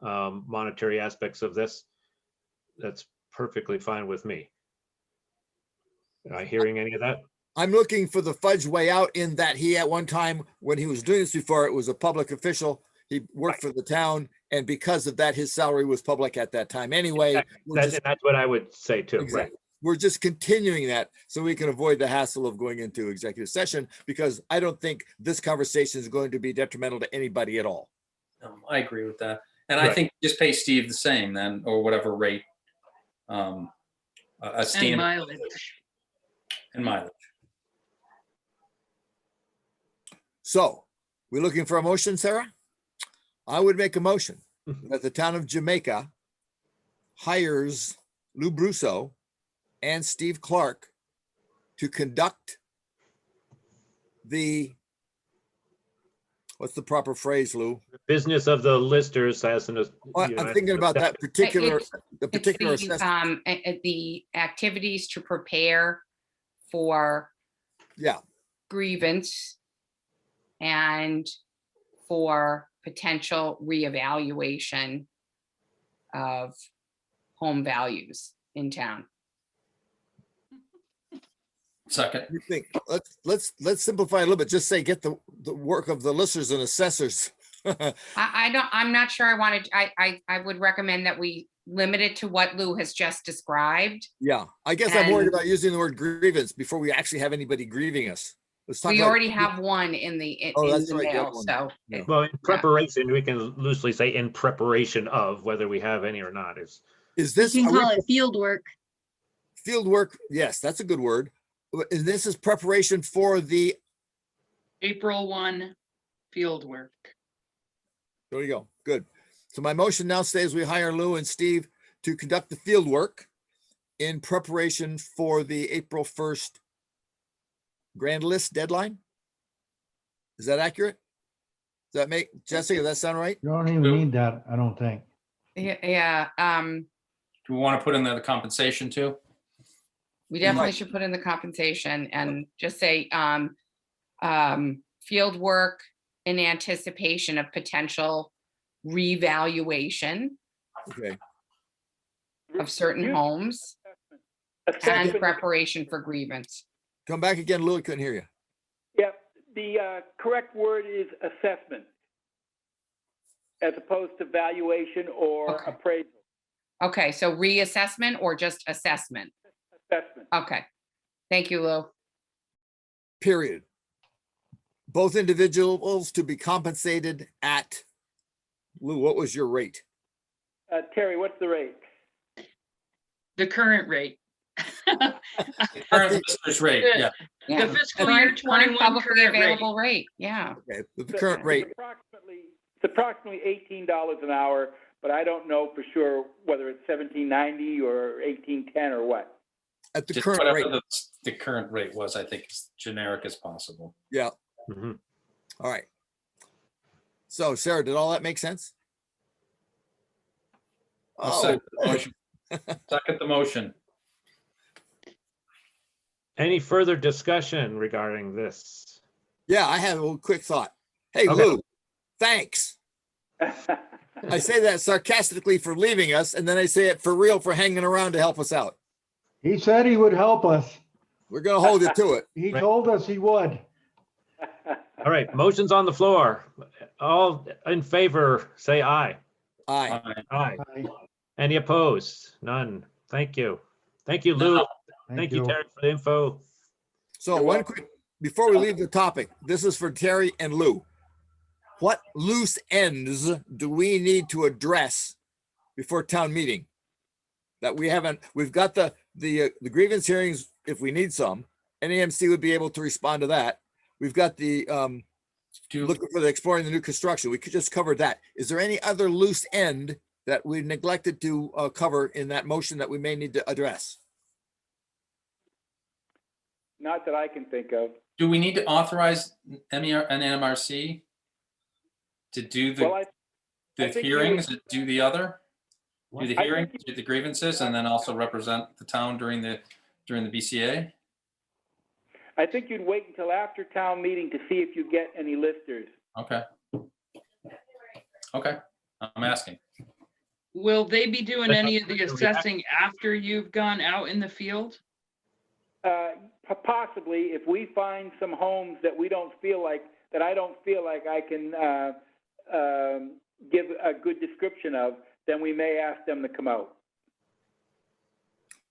monetary aspects of this, that's perfectly fine with me. Am I hearing any of that? I'm looking for the fudge way out in that he, at one time, when he was doing this before, it was a public official. He worked for the town, and because of that, his salary was public at that time anyway. That's what I would say too. Exactly. Right. We're just continuing that so we can avoid the hassle of going into executive session, because I don't think this conversation is going to be detrimental to anybody at all. I agree with that. And I Right. think just pay Steve the same then, or whatever rate. A And standard mileage. and mileage. So we're looking for a motion, Sarah? I would make a motion that the town of Jamaica hires Lou Brusso and Steve Clark to conduct what's the proper phrase, Lou? Business of the listers as an. I'm thinking about that particular, It's assessment. the activities to prepare for Yeah, grievance and for potential reevaluation of home values in town. Second. you think, let's simplify a little bit. Just say, get the work of the listers and assessors. I'm not sure I wanted, I would recommend that we limit it to what Lou has just described. Yeah, I guess I'm worried And- about using the word grievance before we actually have anybody grieving us. Let's talk We about- already have one in the Oh, that's right, you have mail, one. so. Yeah. Well, in preparation, we can loosely say in preparation of, whether we have any or not is. Is You this can are we- call it field work. field work? Yes, that's a good word. And this is preparation for the, April 1 field work. there you go, good. So my motion now stays we hire Lou and Steve to conduct the field work in preparation for the April 1st grand list deadline. Is that accurate? Does that make, Jessica, does that sound right? You don't even need that, I don't think. Yeah, Do we want to put in there the compensation too? we definitely Right. should put in the compensation and just say, field work in anticipation of potential revaluation Okay, of certain You- homes and Assessment, preparation for grievance. come back again, Lou, I couldn't hear you. yeah, the correct word is assessment. as opposed to valuation or Okay. appraisal Okay, so reassessment or just assessment? assessment. Okay. Thank you, Lou. Period. Both individuals to be compensated at, Lou, what was your rate? Terry, what's the rate? The current rate. Current lister's rate, yeah. Yeah. The fiscal year Current 21 publicly current rate. available rate, yeah. Okay, the current rate, It's approximately $18 an hour, but I don't know for sure whether it's $17.90 or $18.10 or what. at the Just current whatever rate. the current rate was, I think, as generic as possible. Yeah, Mhm. all right. So Sarah, did all that make sense? I'll Oh, second the motion. Second the motion. Any further discussion regarding this? yeah, I have a little quick thought. Hey, Okay. Lou, thanks. I say that sarcastically for leaving us, and then I say it for real for hanging around to help us out. He said he would help us. We're gonna hold you to it. He Right. told us he would. All right, motion's on the floor. All in favor, say aye. Aye. Aye. Aye. Any opposed? None. Thank you. Thank you, Lou. No. Thank you, Terry, for the info. So You're one welcome. quick, before we leave the topic, this is for Terry and Lou. What loose ends do we need to address before town meeting? That we haven't, we've got the grievance hearings, if we need some, NAMC would be able to respond to that. We've got the, Do, looking for the exploring the new construction. We could just cover that. Is there any other loose end that we neglected to cover in that motion that we may need to address? Not that I can think of. do we need to authorize NMRC to do Well, I the think you would- hearings, do the other? Do the I think hearing, you- do the grievances, and then also represent the town during the BCA? I think you'd wait until after town meeting to see if you get any listers. Okay. Okay, I'm asking. Will they be doing But any of the we have- assessing after you've gone out in the field? Possibly, if we find some homes that we don't feel like, that I don't feel like I can give a good description of, then we may ask them to come out.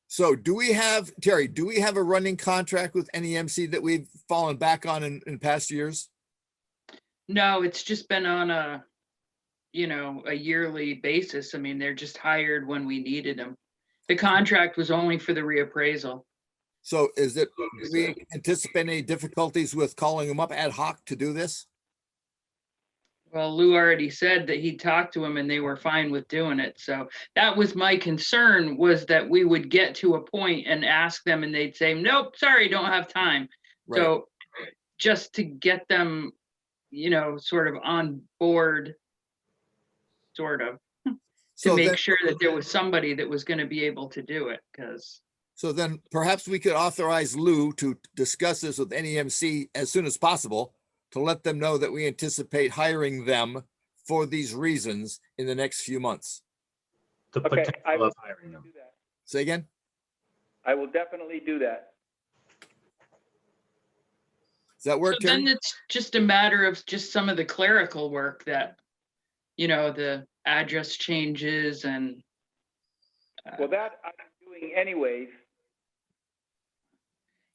So do we have, Terry, do we have a running contract with NEMC that we've fallen back on in past years? No, it's just been on a yearly basis. I mean, they're just hired when we needed them. The contract was only for the reappraisal. So do we anticipate any difficulties with calling them up ad hoc to do this? Well, Lou already said that he talked to him and they were fine with doing it. So that was my concern, was that we would get to a point and ask them and they'd say, nope, sorry, don't have time. Right. So just to get them, sort of on board, to So make then, sure that there was somebody that was going to be able to do it, because so then perhaps we could authorize Lou to discuss this with NEMC as soon as possible to let them know that we anticipate hiring them for these reasons in the next few months. The Okay, I potential will of hiring them. do that. Say again? I will definitely do that. Does that work, so then Terry? it's just a matter of just some of the clerical work that, the address changes and. Well, that I'm doing anyways.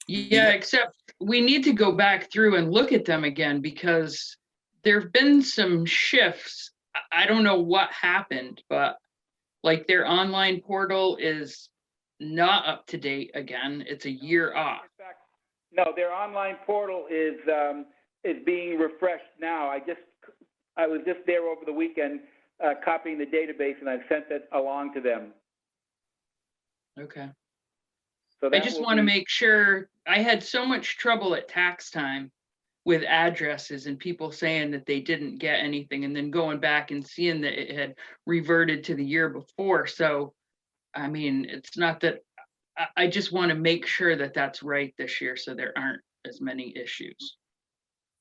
Yeah, except we need to go back through and look at them again, because there've been some shifts. I don't know what happened, but like their online portal is not up to date again. It's a year off. In fact, no, their online portal is being refreshed now. I was just there over the weekend copying the database, and I've sent that along to them. Okay. So I that just will want to be- make sure. I had so much trouble at tax time with addresses and people saying that they didn't get anything, and then going back and seeing that it had reverted to the year before. So, I mean, it's not that I just want to make sure that that's right this year, so there aren't as many issues.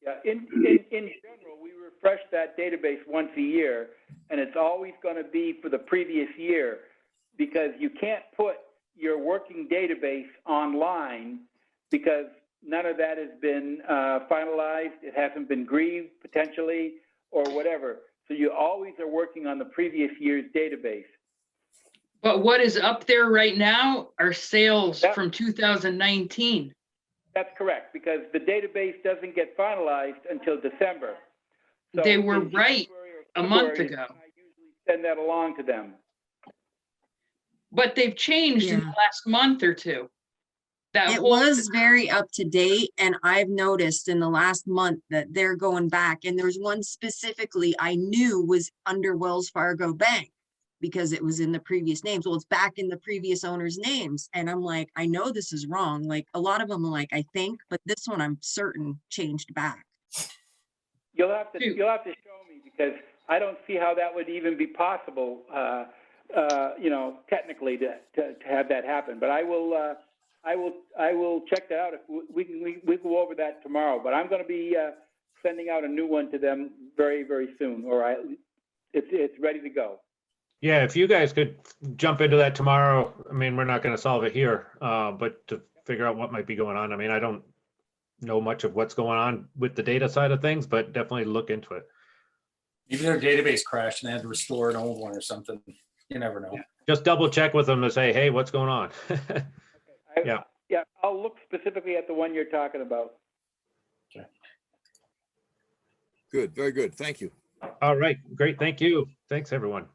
Yeah, in general, we refresh that database once a year, and it's always going to be for the previous year, because you can't put your working database online because none of that has been finalized. It hasn't been grieved potentially or whatever. So you always are working on the previous year's database. But what is up there right now are sales Yep. from 2019. That's correct, because the database doesn't get finalized until December. So They were in right January or a month February, ago. I usually send that along to them. But they've changed in the Yeah. last month or two. That It whole, was very up to date, and I've noticed in the last month that they're going back, and there's one specifically I knew was under Wells Fargo Bank because it was in the previous names. Well, it's back in the previous owner's names, and I'm like, I know this is wrong. Like, a lot of them are like, I think, but this one I'm certain changed back. You'll have to Shoot. show me, because I don't see how that would even be possible, technically to have that happen. But I will check that out. If we can go over that tomorrow. But I'm going to be sending out a new one to them very, very soon. It's ready to go. Yeah, if you guys could jump into that tomorrow, I mean, we're not gonna solve it here, but to figure out what might be going on. I mean, I don't know much of what's going on with the data side of things, but definitely look into it. Even their database crashed and they had to restore an old one or something. You never know. Just double check with them and say, hey, what's going on? Yeah. Yeah, I'll look specifically at the one you're talking about. Good, very good. Thank you. All right, great, thank you. Thanks, everyone.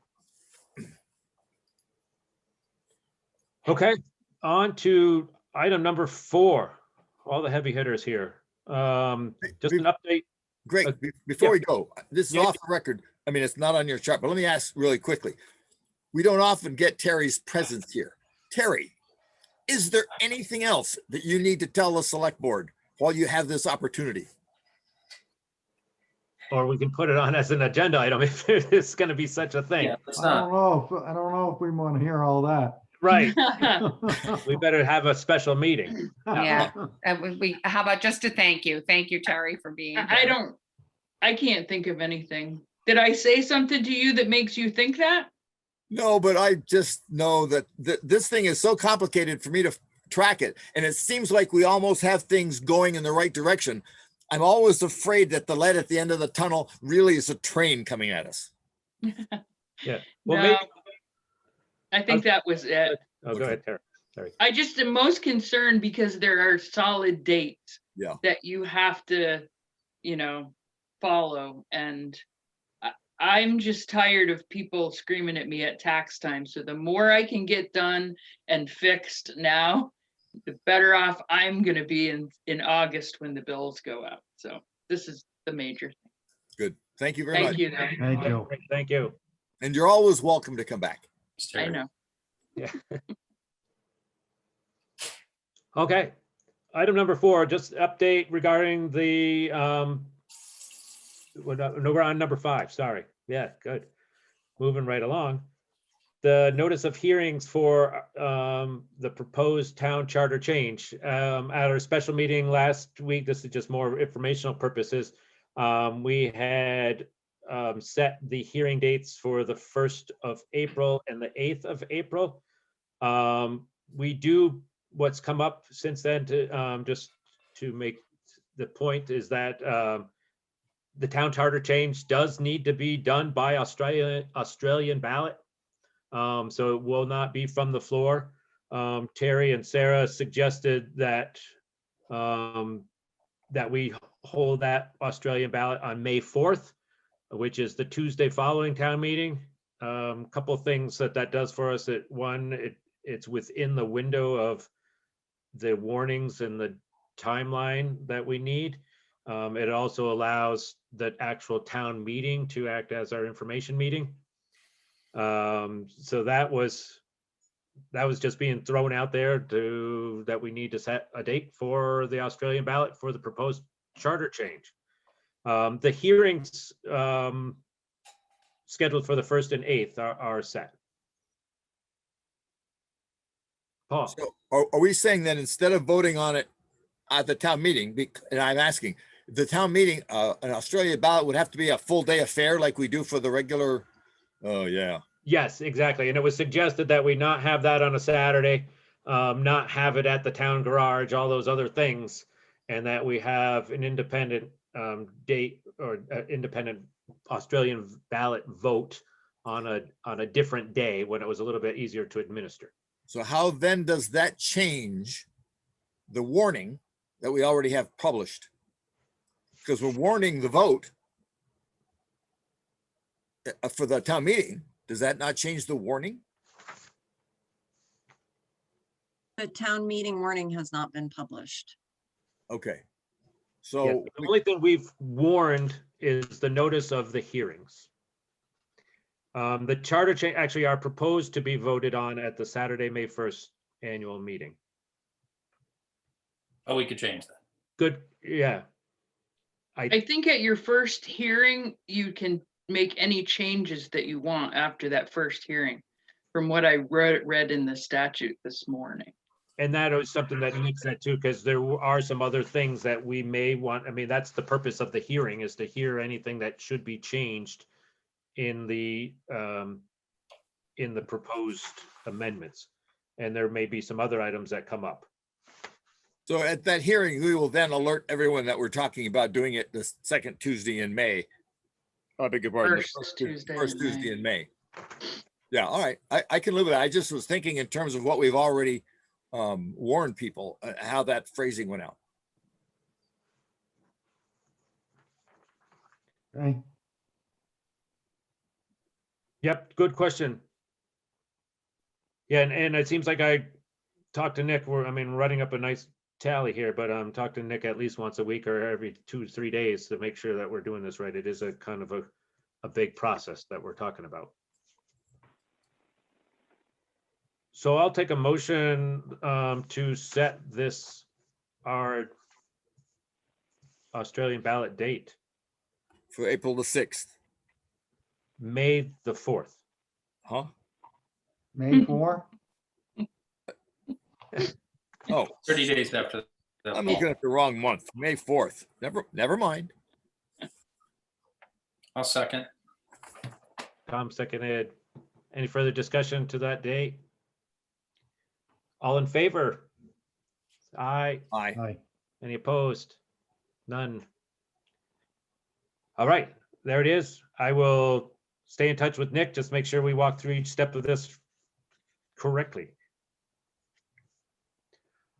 Okay, on to item number 4, all the heavy hitters here. Just an update. Great. Before yeah. we go, this is Yeah. off the record. I mean, it's not on your chart, but let me ask really quickly. We don't often get Terry's presence here. Terry, is there anything else that you need to tell the select board while you have this opportunity? Or we can put it on as an agenda item if it's gonna be such a thing. Yeah, it's I not. don't know if we want to hear all that. Right, we better have a special meeting. Yeah. How about just a thank you? Thank you, Terry, for being here. I can't think of anything. Did I say something to you that makes you think that? No, but I just know that this thing is so complicated for me to track it. And it seems like we almost have things going in the right direction. I'm always afraid that the light at the end of the tunnel really is a train coming at us. Yeah, well, No, maybe, I think that was it. oh, go ahead, Terry. I just am most concerned because there are solid dates. Yeah. That you have to, follow. And I'm just tired of people screaming at me at tax time. So the more I can get done and fixed now, the better off I'm gonna be in August when the bills go out. So this is the major thing. Good. Thank you very much. Thank you, though. Thank you. Great, thank you. And you're always welcome to come back. It's I Terry. know. Yeah. Okay, item number 4, just update regarding the, no, we're on number 5, sorry. Yeah, good. Moving right along. The notice of hearings for the proposed town charter change. At our special meeting last week, this is just more informational purposes. We had set the hearing dates for the 1st of April and the 8th of April. We do, what's come up since then, to just to make the point, is that the town charter change does need to be done by Australian ballot. So it will not be from the floor. Terry and Sarah suggested that that we hold that Australian ballot on May 4th, which is the Tuesday following town meeting. Couple of things that does for us. It's within the window of the warnings and the timeline that we need. It also allows the actual town meeting to act as our information meeting. So that was just being thrown out there that we need to set a date for the Australian ballot for the proposed charter change. The hearings scheduled for the 1st and 8th are set. Paul, So are we saying that instead of voting on it at the town meeting, and I'm asking, the town meeting, an Australia ballot would have to be a full day affair like we do for the regular? Oh, yeah. yes, exactly. And it was suggested that we not have that on a Saturday, not have it at the town garage, all those other things, and that we have an independent date or independent Australian ballot vote on a different day when it was a little bit easier to administer. So how then does that change the warning that we already have published? Because we're warning the vote for the town meeting. Does that not change the warning? The town meeting warning has not been published. Okay. Yeah, So, the only thing we've warned is the notice of the hearings. The charter change actually are proposed to be voted on at the Saturday, May 1st annual meeting. Oh, we could change that. Good, yeah. I think at your first hearing, you can make any changes that you want after that first hearing, from what I read in the statute this morning. And that was something that Nick said too, because there are some other things that we may want, I mean, that's the purpose of the hearing, is to hear anything that should be changed in the proposed amendments. And there may be some other items that come up. so at that hearing, we will then alert everyone that we're talking about doing it the second Tuesday in May. I beg your pardon. the First Tuesday First in May. Tuesday in May. Yeah, all right. I can live with that. I just was thinking in terms of what we've already warned people, how that phrasing went out. Okay, Yep, good question. Yeah, and it seems like I talked to Nick, I mean, running up a nice tally here, but talk to Nick at least once a week or every 2 to 3 days to make sure that we're doing this right. It is a kind of a big process that we're talking about. So I'll take a motion to set this, our Australian ballot date, For April the 6th, May the 4th. huh? May 4? Oh, 30 days after. I'm looking at the wrong month, May 4th. Never mind. I'll second. Tom seconded. Any further discussion to that date? All in favor? Aye. Aye. Aye. Any opposed? None. All right, there it is. I will stay in touch with Nick, just make sure we walk through each step of this correctly.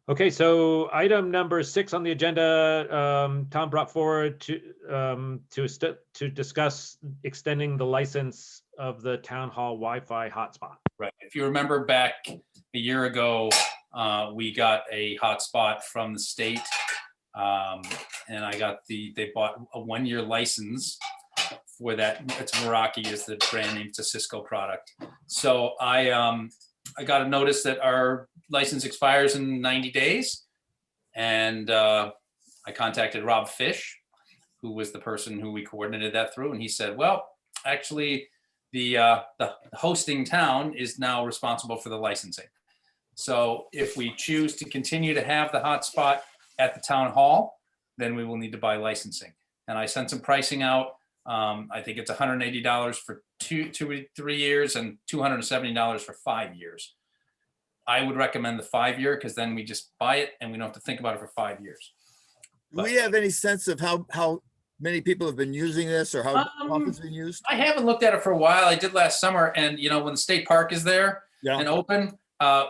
Okay, so item number 6 on the agenda, Tom brought forward to discuss extending the license of the town hall Wi-Fi hotspot. Right. If you remember back a year ago, we got a hotspot from the state. And they bought a 1-year license for that. It's Meraki is the brand name. It's a Cisco product. So I got a notice that our license expires in 90 days. And I contacted Rob Fish, who was the person who we coordinated that through. And he said, well, actually, the hosting town is now responsible for the licensing. So if we choose to continue to have the hotspot at the town hall, then we will need to buy licensing. And I sent some pricing out. I think it's $180 for 3 years and $270 for 5 years. I would recommend the 5-year because then we just buy it and we don't have to think about it for 5 years. Do we have any sense of how many people have been using this or how often it's been used? I haven't looked at it for a while. I did last summer, and when the state park is there Yeah. and open,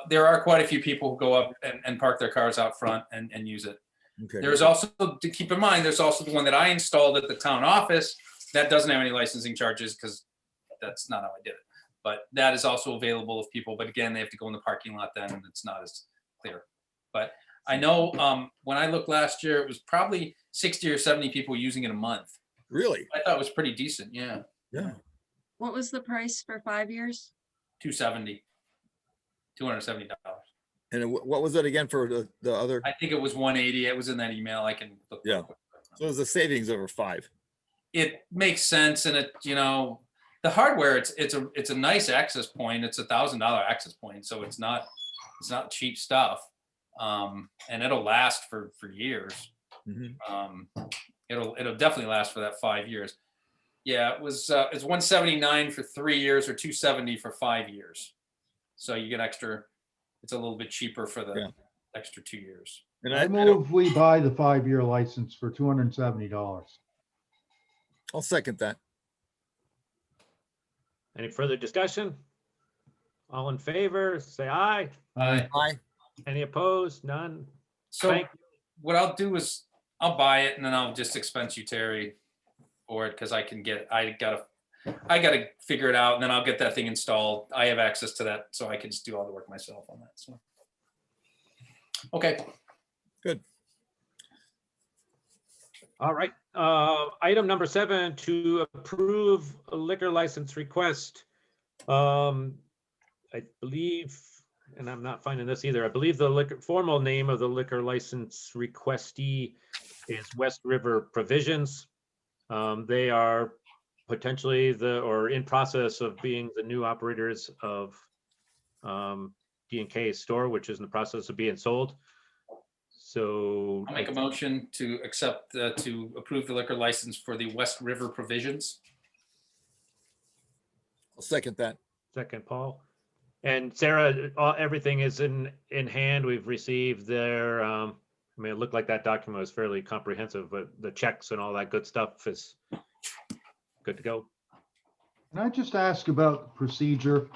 there are quite a few people who go up and park their cars out front and use it. Okay. There's also, to keep in mind, there's also the one that I installed at the town office that doesn't have any licensing charges because that's not how I did it. But that is also available if people, but again, they have to go in the parking lot then and it's not as clear. But I know when I looked last year, it was probably 60 or 70 people using it a month. Really? I thought it was pretty decent. Yeah. Yeah. What was the price for 5 years? $270. And what was it again for the other? I think it was 180. It was in that email. I can look. Yeah. So it was a savings over 5. It makes sense, and it, the hardware. It's a nice access point. It's $1,000 access point, so it's not cheap stuff, and it'll last for years. Mhm. It'll definitely last for that 5 years. Yeah, it's $179 for 3 years or $270 for 5 years. So you get extra. It's a little bit cheaper for the extra 2 years. And I move we buy the 5-year license for $270. I'll second that. Any further discussion? All in favor, say aye. Aye. Aye. Any opposed? None? So Thank what I'll do is I'll buy it and then I'll just expense you, Terry, for it because I gotta figure it out and then I'll get that thing installed. I have access to that, so I can just do all the work myself on that. So, okay. All right, item number 7, to approve a liquor license request. I believe, and I'm not finding this either, I believe the formal name of the liquor license requestee is West River Provisions. They are potentially or in process of being the new operators of D&K store, which is in the process of being sold. So I'll make a motion to accept, to approve the liquor license for the West River Provisions. I'll second that. second, Paul. And Sarah, everything is in hand. We've received their, I mean, it looked like that document was fairly comprehensive, but the checks and all that good stuff is good to go. Can I just ask about procedure?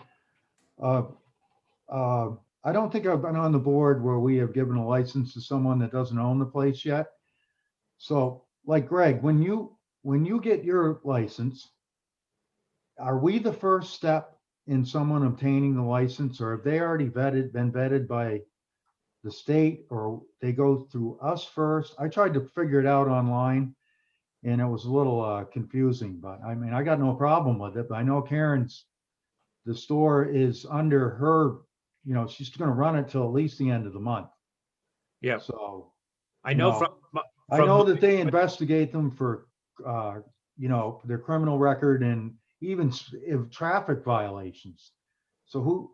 I don't think I've been on the board where we have given a license to someone that doesn't own the place yet. So like Greg, when you get your license, are we the first step in someone obtaining the license, or have they already been vetted by the state, or they go through us first? I tried to figure it out online and it was a little confusing, but I mean, I got no problem with it, but I know the store is under her, she's gonna run it till at least the end of the month. Yeah, So I know no. I know that they investigate them for, their criminal record and even if traffic violations. So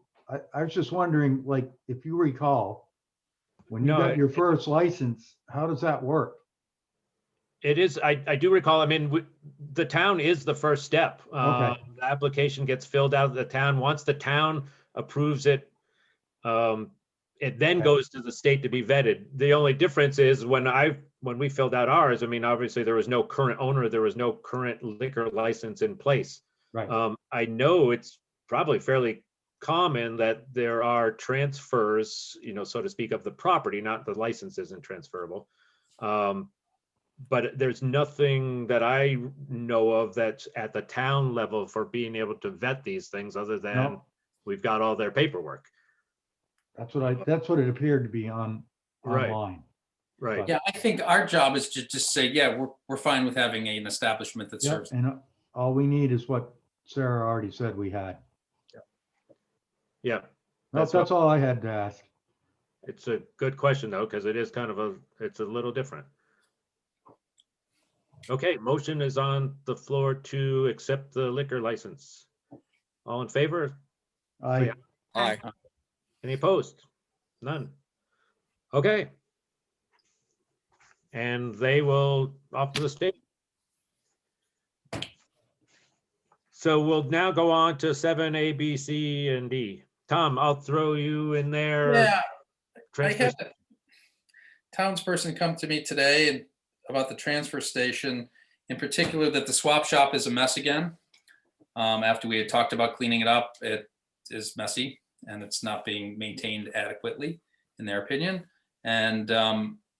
I was just wondering, like, if you recall, when you No, got your first license, how does that work? It is, I do recall, I mean, the town is the first step. Okay. The application gets filled out of the town. Once the town approves it, it then Okay. goes to the state to be vetted. The only difference is when we filled out ours, I mean, obviously there was no current owner, there was no current liquor license in place. Right. I know it's probably fairly common that there are transfers, so to speak, of the property, not the license isn't transferable. But there's nothing that I know of that's at the town level for being able to vet these things other than No. we've got all their paperwork. That's what it appeared to be Right. online. Right. But- Yeah, I think our job is to just say, yeah, we're fine with having an establishment that Yep, serves. and all we need is what Sarah already said we had. Yeah. That's That's all I had to ask. It's a good question though, because it is kind of it's a little different. Okay, motion is on the floor to accept the liquor license. All in favor? I, Aye. Any opposed? None. Okay. And they will off to the state. So we'll now go on to 7A, B, C, and D. Tom, I'll throw you in there. Yeah, I Transfer- had a townsperson come to me today and about the transfer station, in particular that the swap shop is a mess again. After we had talked about cleaning it up, it is messy and it's not being maintained adequately, in their opinion. And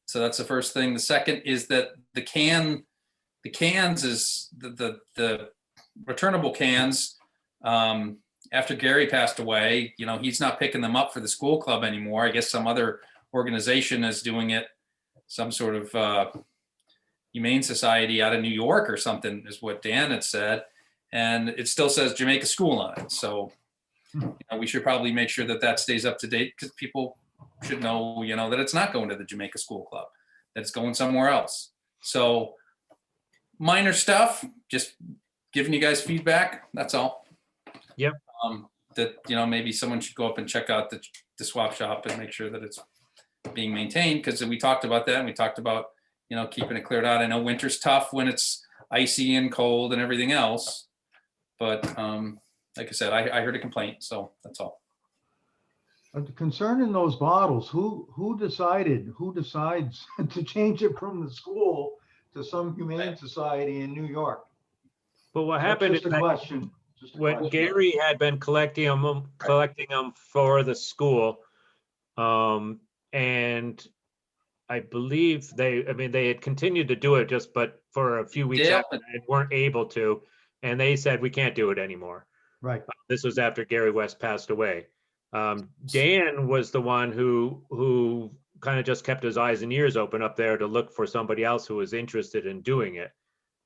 so that's the first thing. The second is that the cans is the returnable cans. After Gary passed away, he's not picking them up for the school club anymore. I guess some other organization is doing it, some sort of humane society out of New York or something is what Dan had said. And it still says Jamaica School on it. So we should probably make sure that stays up to date because people should know, that it's not going to the Jamaica School Club, that it's going somewhere else. So minor stuff, just giving you guys feedback. That's all. Yep. That, maybe someone should go up and check out the swap shop and make sure that it's being maintained. Because we talked about that and we talked about, keeping it cleared out. I know winter's tough when it's icy and cold and everything else. But like I said, I heard a complaint, so that's all. concerning those bottles, who decides to change it from the school to some humane society in New York? But what That's happened just is a question. Just a when question. Gary had been collecting them for the school. And I believe they had continued to do it but for a few weeks Dale, after and weren't able to. And they said, we can't do it anymore. Right. This was after Gary West passed away. Dan was the one who kind of just kept his eyes and ears open up there to look for somebody else who was interested in doing it.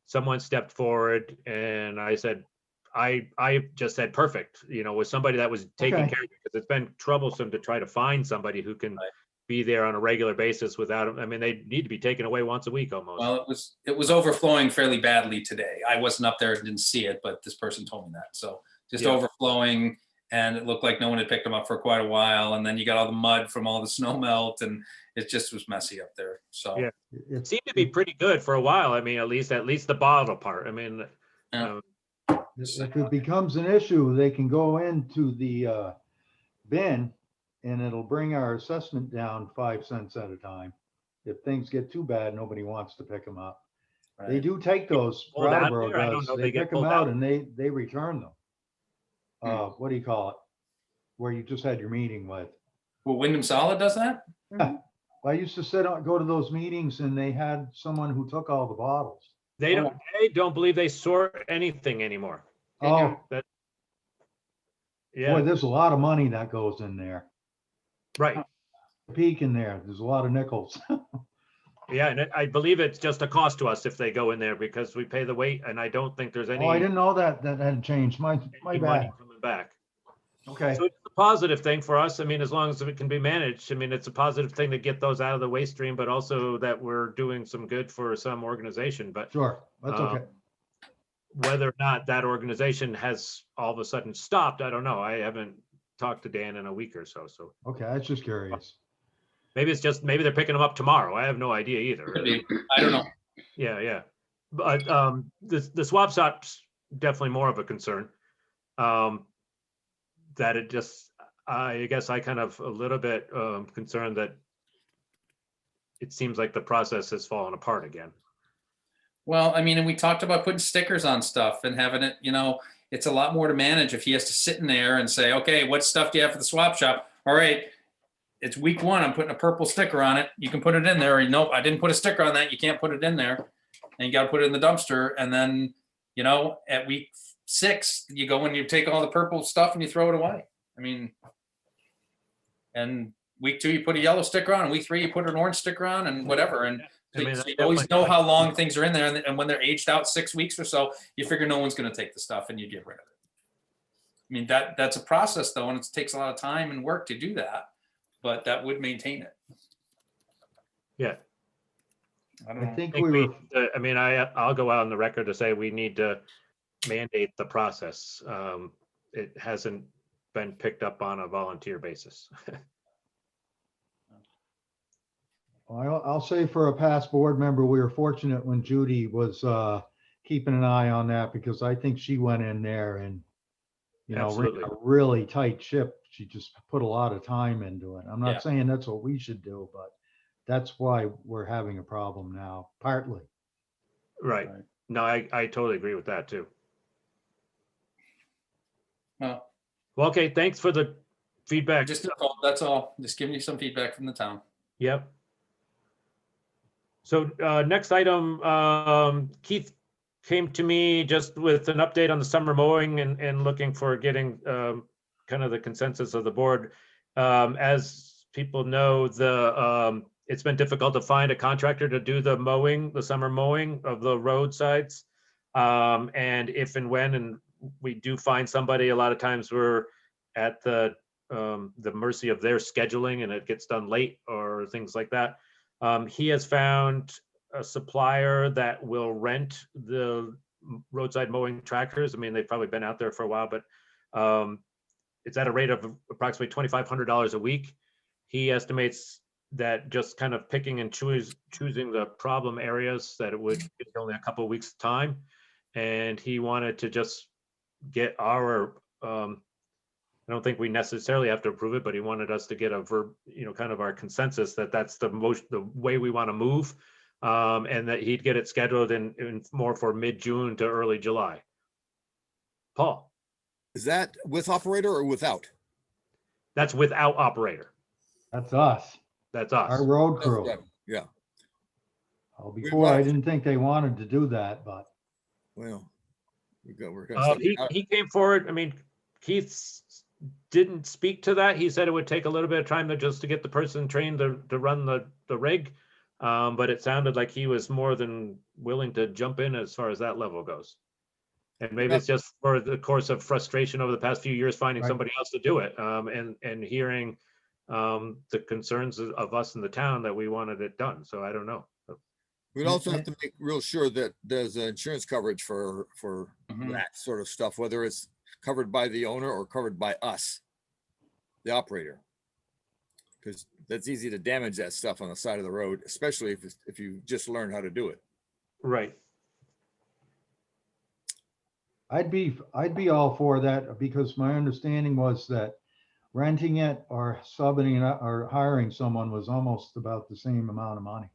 Someone stepped forward and I said, I just said, perfect, with somebody that was taking Okay. care of it, because it's been troublesome to try to find somebody who can be there on a regular basis without them. I mean, they need to be taken away once a week almost. well, it was overflowing fairly badly today. I wasn't up there and didn't see it, but this person told me that. So just Yeah. overflowing, and it looked like no one had picked them up for quite a while. And then you got all the mud from all the snow melt, and it just was messy up there. So Yeah. It It's, seemed to be pretty good for a while. I mean, at least the bottle part. I mean, Yeah. if it becomes an issue, they can go into the bin and it'll bring our assessment down 5 cents at a time. If things get too bad, nobody wants to pick them up. They right. do take those, pulled out Brattleboro there? I don't does. know if They they get pick them pulled out out. and they return them. What do you call it? Where you just had your meeting with. Well, Wyndham Solid does that? I used to go to those meetings and they had someone who took all the bottles. they don't believe they sort anything anymore. They Oh, don't. Yeah, boy, there's a lot of money that goes in there. right. Peak in there. There's a lot of nickels. Yeah, and I believe it's just a cost to us if they go in there because we pay the weight, and I don't think there's any Oh, I didn't know that had changed. My any money bad. coming back. Okay. So it's a positive thing for us. I mean, as long as it can be managed, I mean, it's a positive thing to get those out of the waste stream, but also that we're doing some good for some organization. But Sure. That's okay. whether or not that organization has all of a sudden stopped, I don't know. I haven't talked to Dan in a week or so. So Okay. I was just curious. maybe they're picking them up tomorrow. I have no idea either. Could be. I don't know. Yeah. But the swap shop's definitely more of a concern. That it just, I guess I kind of a little bit concerned that it seems like the process has fallen apart again. Well, I mean, and we talked about putting stickers on stuff and having it, it's a lot more to manage if he has to sit in there and say, okay, what stuff do you have for the swap shop? All right, it's week 1, I'm putting a purple sticker on it. You can put it in there. Or, nope, I didn't put a sticker on that. You can't put it in there. And you got to put it in the dumpster. And then, at week 6, you go and you take all the purple stuff and you throw it away. I mean, and week 2, you put a yellow sticker on, and week 3, you put an orange sticker on, and whatever. And I mean, so that's you always definitely- know how long things are in there, and when they're aged out 6 weeks or so, you figure no one's going to take the stuff, and you get rid of it. I mean, that's a process though, and it takes a lot of time and work to do that, but that would maintain it. Yeah. I don't I know. think I think we were, I mean, I'll go out on the record to say we need to mandate the process. It hasn't been picked up on a volunteer basis. I'll say for a past board member, we were fortunate when Judy was keeping an eye on that because I think she went in there and, ran Absolutely. a really tight ship. She just put a lot of time into it. I'm Yeah. not saying that's what we should do, but that's why we're having a problem now, partly. Right. Right. No, I totally agree with that too. Well, Well, okay, thanks for the feedback. that's all. Just giving you some feedback from the town. Yep. So next item, Keith came to me just with an update on the summer mowing and looking for getting kind of the consensus of the board. As people know, it's been difficult to find a contractor to do the mowing, the summer mowing of the roadsides. And if and when, and we do find somebody, a lot of times we're at the mercy of their scheduling and it gets done late or things like that. He has found a supplier that will rent the roadside mowing tractors. I mean, they've probably been out there for a while, but it's at a rate of approximately $2,500 a week. He estimates that just kind of picking and choosing the problem areas that it would be only a couple of weeks time. And he wanted to just get our, I don't think we necessarily have to approve it, but he wanted us to get a kind of our consensus that that's the way we want to move. And that he'd get it scheduled in more for mid-June to early July. Paul. Is that with operator or without? That's without operator. That's us, That's us. our road That's crew. right. Yeah, Well, We before, I want- didn't think they wanted to do that, but well, we're gonna step out. He came forward. I mean, Keith didn't speak to that. He said it would take a little bit of time to get the person trained to run the rig. But it sounded like he was more than willing to jump in as far as that level goes. And maybe it's just for the course of frustration over the past few years, finding Right. somebody else to do it. And hearing the concerns of us in the town that we wanted it done. So I don't know. We'd also have to make real sure that there's insurance coverage for Mhm. that sort of stuff, whether it's covered by the owner or covered by us, the operator. Because that's easy to damage that stuff on the side of the road, especially if you just learn how to do it. Right. I'd be all for that because my understanding was that renting it or subbing it out or hiring someone was almost about the same amount of money.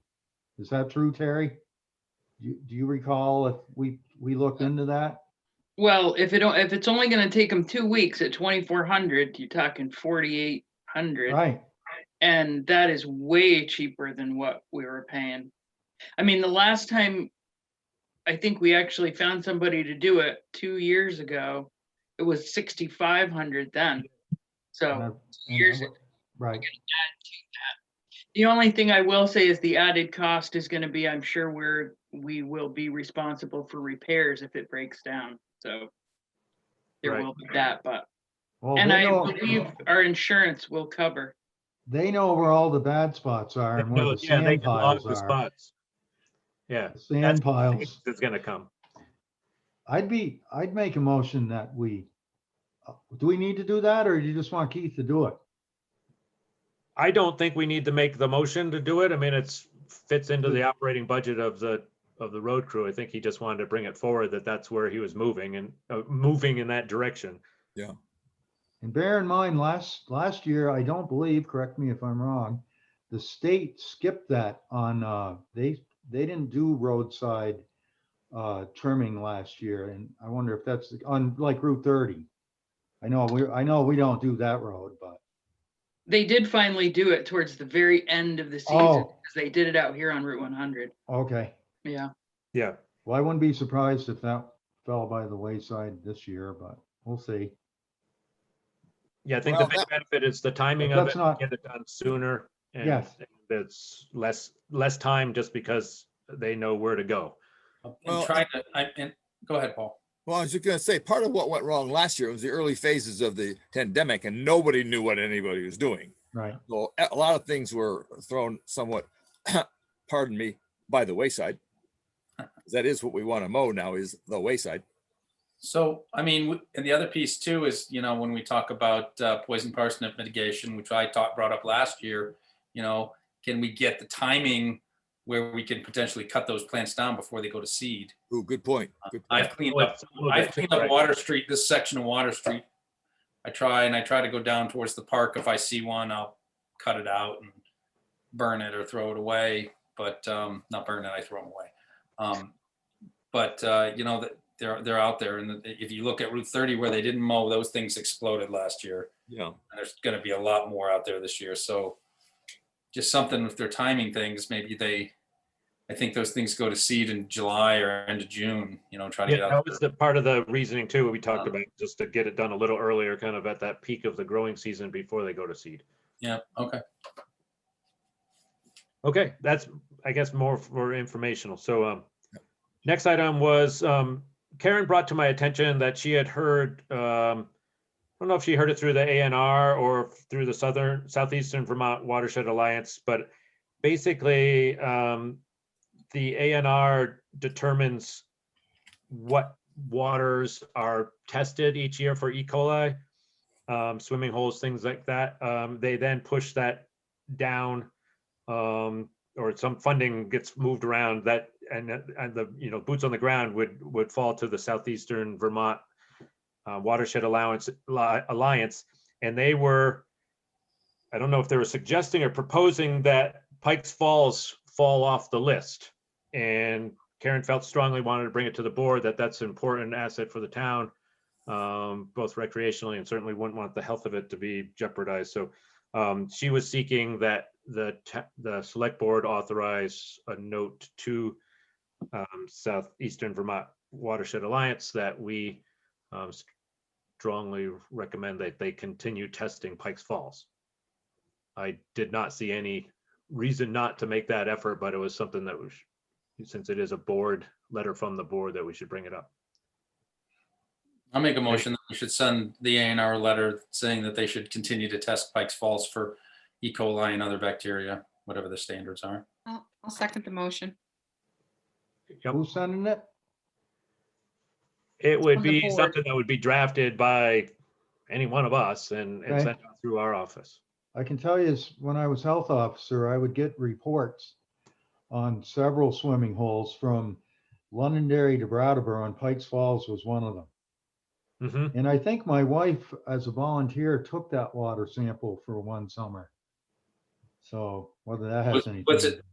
Is that true, Terry? Do you recall if we looked into that? Well, if it's only gonna take them 2 weeks at 2,400, you're talking 4,800. Right, And that is way cheaper than what we were paying. I mean, the last time I think we actually found somebody to do it 2 years ago, it was 6,500 then. and So I- years right. the only thing I will say is the added cost is gonna be, I'm sure we will be responsible for repairs if it breaks down, so. There Right. will be that, but, Well, and they I know, believe our insurance will cover. they know where all the bad spots are and where No, the yeah, they sand can log piles the are. spots. Yeah. The Sand That's piles. it's gonna come. I'd make a motion that do we need to do that or do you just want Keith to do it? I don't think we need to make the motion to do it. I mean, fits into the operating budget of the road crew. I think he just wanted to bring it forward that's where he was moving and moving in that direction. And bear in mind, last year, I don't believe, correct me if I'm wrong, the state skipped that on, they didn't do roadside trimming last year, and I wonder if that's on like Route 30. I know we don't do that road, but, They did finally do it towards the very end of the season, Oh. because they did it out here on Route 100. okay. Yeah. Yeah. Well, I wouldn't be surprised if that fell by the wayside this year, but we'll see. Yeah, I think Well, the big benefit is the timing But of that's it, not- get it done sooner. And Yes. it's less time just because they know where to go. Well, And trying to, and go ahead, Paul. Well, I was just gonna say, part of what went wrong last year was the early phases of the pandemic and nobody knew what anybody was doing. Right. So a lot of things were thrown somewhat, pardon me, by the wayside. That is what we want to mow now is the wayside. So, I mean, and the other piece too is, when we talk about poison parsnip mitigation, which brought up last year, can we get the timing where we can potentially cut those plants down before they go to seed? Ooh, good point. Good I've point. cleaned Oh, up, it's a little I've bit cleaned too, up right. Water Street, this section of Water Street. I try to go down towards the park. If I see one, I'll cut it out and burn it or throw it away. But not burn it, I throw them away. But they're out there. And if you look at Route 30 where they didn't mow, those things exploded last year. Yeah. And there's going to be a lot more out there this year. So just something with their timing things, maybe I think those things go to seed in July or end of June, try to Yeah, get out that there. was the part of the reasoning too, we talked about, just to get it done a little earlier, kind of at that peak of the growing season before they go to seed. Yeah, okay. Okay, that's, I guess, more for informational. So next item was Karen brought to my attention that she had heard, I don't know if she heard it through the ANR or through the Southeastern Vermont Watershed Alliance, but basically the ANR determines what waters are tested each year for E. coli, swimming holes, things like that. They then push that down, or some funding gets moved around that, and the boots on the ground would fall to the Southeastern Vermont Watershed Alliance, and they were, I don't know if they were suggesting or proposing that Pikes Falls fall off the list. And Karen felt strongly wanted to bring it to the board that that's an important asset for the town. both recreationally and certainly wouldn't want the health of it to be jeopardized. So she was seeking that the select board authorize a note to Southeastern Vermont Watershed Alliance that we strongly recommend that they continue testing Pikes Falls. I did not see any reason not to make that effort, but it was something that was, since it is a board letter from the board, that we should bring it up. I'll make a motion that we should send the A&R a letter saying that they should continue to test Pikes Falls for E. coli and other bacteria, whatever the standards are. I'll second the motion. Yep. Who's sending it? It would From the be board. something that would be drafted by any one of us and Okay. sent out through our office. I can tell you is when I was health officer, I would get reports on several swimming holes from Londonderry to Brattleboro, and Pikes Falls was one of them. Mm-hmm. And I think my wife, as a volunteer, took that water sample for one summer. So whether that has Was- anything. was it-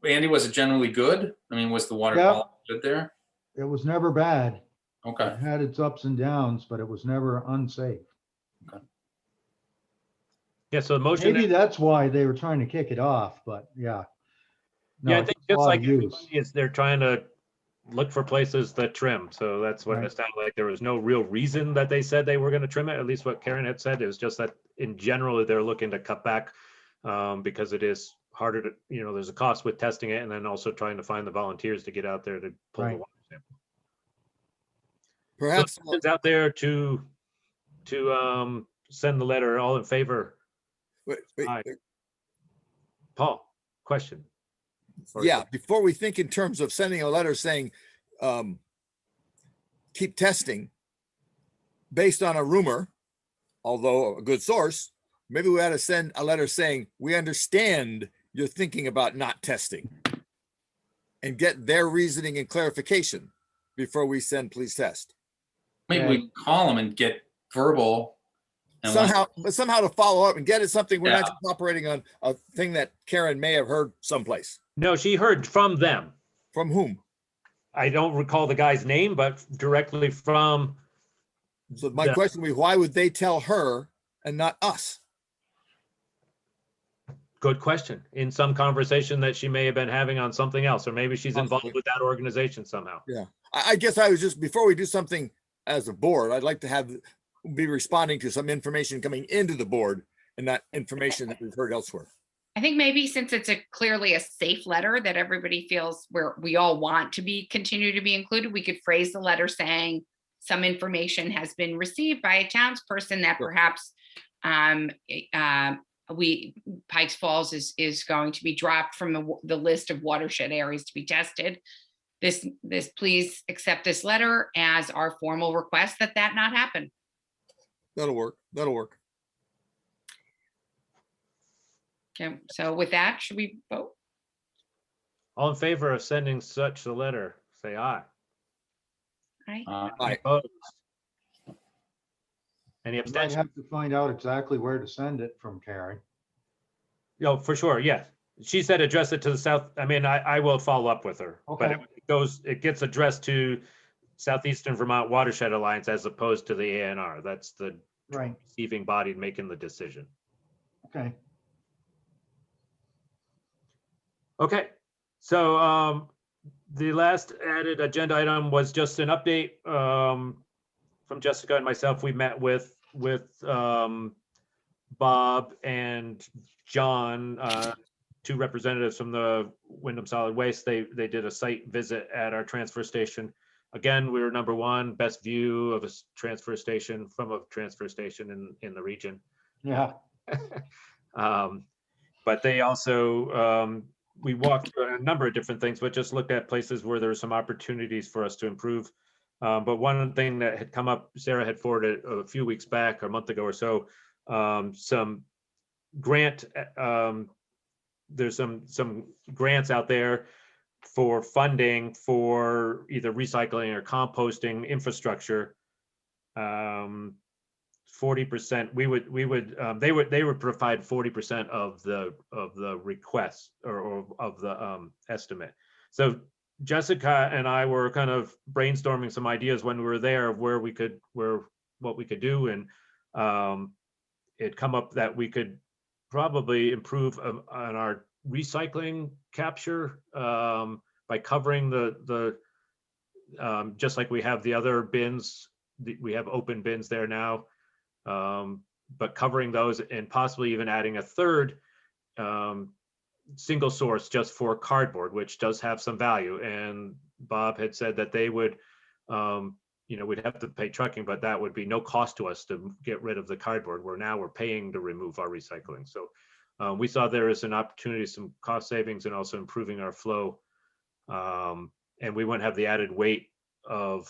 Andy, was it generally good? I mean, was the water Yeah. quality good there? It was never bad. Okay. It had its ups and downs, but it was never unsafe. Yeah, so the motion, Maybe that's why they were trying to kick it off, but yeah. No, yeah, I it think gets a just lot like of use. everybody is, they're trying to look for places that trim. So that's what Right. it sounded like. There was no real reason that they said they were going to trim it. At least what Karen had said. It was just that in general, they're looking to cut back because it is harder to, there's a cost with testing it and then also trying to find the volunteers to get out there to pull the Right. water sample. Perhaps, So it's out there to send the letter. All in favor? wait, Aye. Paul, question. Or- yeah, before we think in terms of sending a letter saying, keep testing based on a rumor, although a good source, maybe we ought to send a letter saying, we understand you're thinking about not testing, and get their reasoning and clarification before we send please test. Maybe Okay. we call them and get verbal. And once- Somehow to follow up and get it something, we're not Yeah. just operating on a thing that Karen may have heard someplace. No, she heard from them. From whom? I don't recall the guy's name, but directly from. So my the- question would be, why would they tell her and not us? Good question. In some conversation that she may have been having on something else, or maybe she's involved Possibly. with that organization somehow. I guess I was just, before we do something as a board, I'd like to be responding to some information coming into the board and not information that we've heard elsewhere. I think maybe since it's clearly a safe letter that everybody feels where we all want to continue to be included, we could phrase the letter saying some information has been received by a townsperson that Sure. perhaps Pikes Falls is going to be dropped from the list of watershed areas to be tested. This please accept this letter as our formal request that not happen. That'll work. That'll work. Okay, so with that, should we vote? All in favor of sending such a letter, say aye. Aye. Aye. Opposed? Any You might abstentions? have to find out exactly where to send it from Karen. No, for sure, yeah. She said address it to the south. I mean, I will follow up with her. But Okay. it gets addressed to Southeastern Vermont Watershed Alliance as opposed to the ANR. That's the Right, receiving body making the decision. okay. Okay, so the last added agenda item was just an update from Jessica and myself. We met with Bob and John, two representatives from the Wyndham Solid Waste. They did a site visit at our transfer station. Again, we were number one, best view of a transfer station from a transfer station in the region. Yeah, But they also, we walked through a number of different things, but just looked at places where there were some opportunities for us to improve. But one thing that had come up, Sarah had forwarded a few weeks back, or a month ago or so, some grant, there's some grants out there for funding for either recycling or composting infrastructure. 40%, they would provide 40% of the request or of the estimate. So Jessica and I were kind of brainstorming some ideas when we were there of what we could do, and it come up that we could probably improve on our recycling capture by covering the just like we have the other bins, we have open bins there now, but covering those and possibly even adding a third single source just for cardboard, which does have some value. And Bob had said that they would, we'd have to pay trucking, but that would be no cost to us to get rid of the cardboard, where now we're paying to remove our recycling. So we saw there is an opportunity, some cost savings, and also improving our flow. And we wouldn't have the added weight of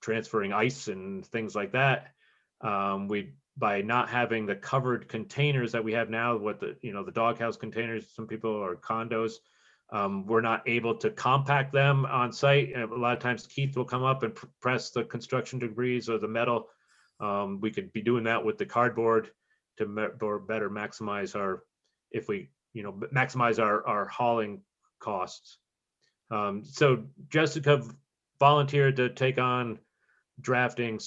transferring ice and things like that. By not having the covered containers that we have now, what the doghouse containers, some people are condos, we're not able to compact them on site. And a lot of times Keith will come up and press the construction debris or the metal. We could be doing that with the cardboard to better maximize our hauling costs. So Jessica volunteered to take on drafting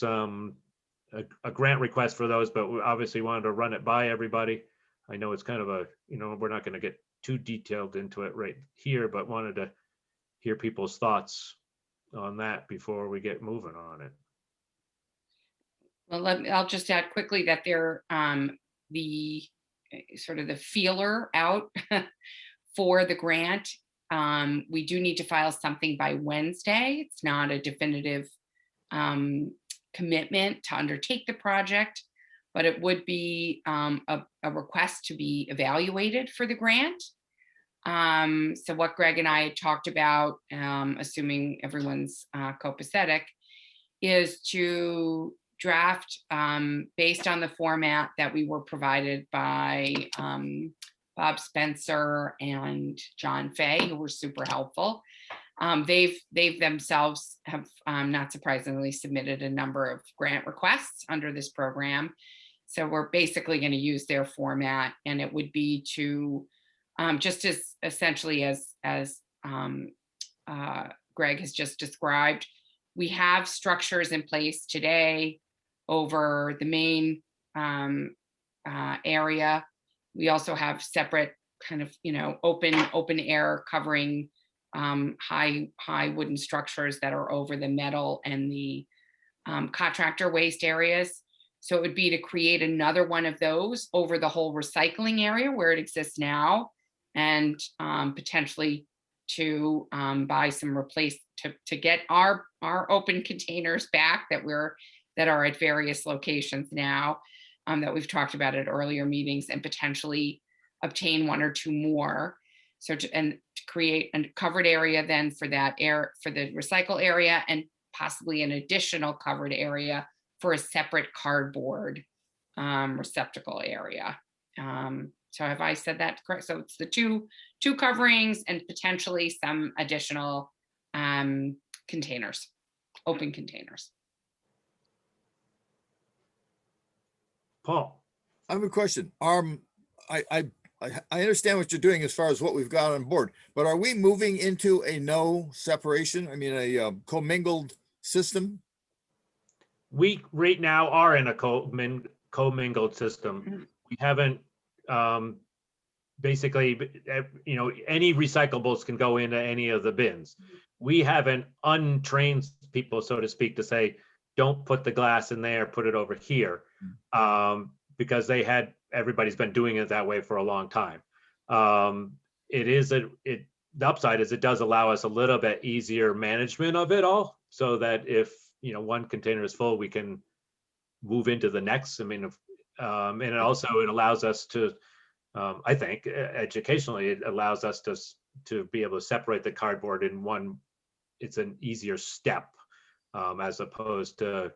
a grant request for those, but we obviously wanted to run it by everybody. I know it's kind of we're not going to get too detailed into it right here, but wanted to hear people's thoughts on that before we get moving on it. Well, I'll just add quickly that they're the sort of the feeler out for the grant. We do need to file something by Wednesday. It's not a definitive commitment to undertake the project, but it would be a request to be evaluated for the grant. So what Greg and I had talked about, assuming everyone's copacetic, is to draft based on the format that we were provided by Bob Spencer and John Fay, who were super helpful. They've themselves have not surprisingly submitted a number of grant requests under this program. So we're basically going to use their format, and it would be to just as essentially as Greg has just described. We have structures in place today over the main area. We also have separate kind of open air covering high wooden structures that are over the metal and the contractor waste areas. So it would be to create another one of those over the whole recycling area where it exists now, and potentially to buy some to get our open containers back that are at various locations now, that we've talked about at earlier meetings, and potentially obtain one or two more. So to create a covered area then for the recycle area, and possibly an additional covered area for a separate cardboard receptacle area. So have I said that correct? So it's the two coverings and potentially some additional containers, open containers. Paul. I have a question. I understand what you're doing as far as what we've got on board, but are we moving into a no separation? I mean, a commingled system? We right now are in a commingled system. We haven't basically, any recyclables can go into any of the bins. We haven't untrained people, so to speak, to say, don't put the glass in there, put it over here, because everybody's been doing it that way for a long time. The upside is it does allow us a little bit easier management of it all, so that if one container is full, we can move into the next. I mean, and it allows us to, I think, educationally, it allows us to be able to separate the cardboard in one. It's an easier step as opposed to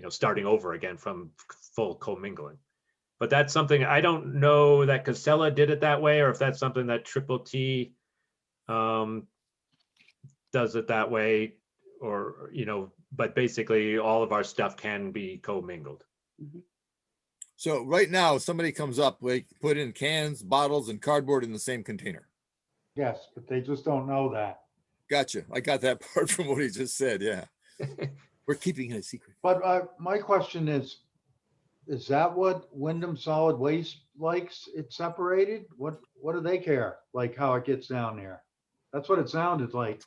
starting over again from full commingling. But that's something, I don't know that Casella did it that way, or if that's something that Triple T does it that way, or but basically all of our stuff can be commingled. So right now, somebody comes up, they put in cans, bottles, and cardboard in the same container. Yes, but they just don't know that. Gotcha. I got that part from what he just said. Yeah. We're keeping it a secret. But my question is that what Wyndham Solid Waste likes it separated? What do they care? Like how it gets down there? That's what it sounded like.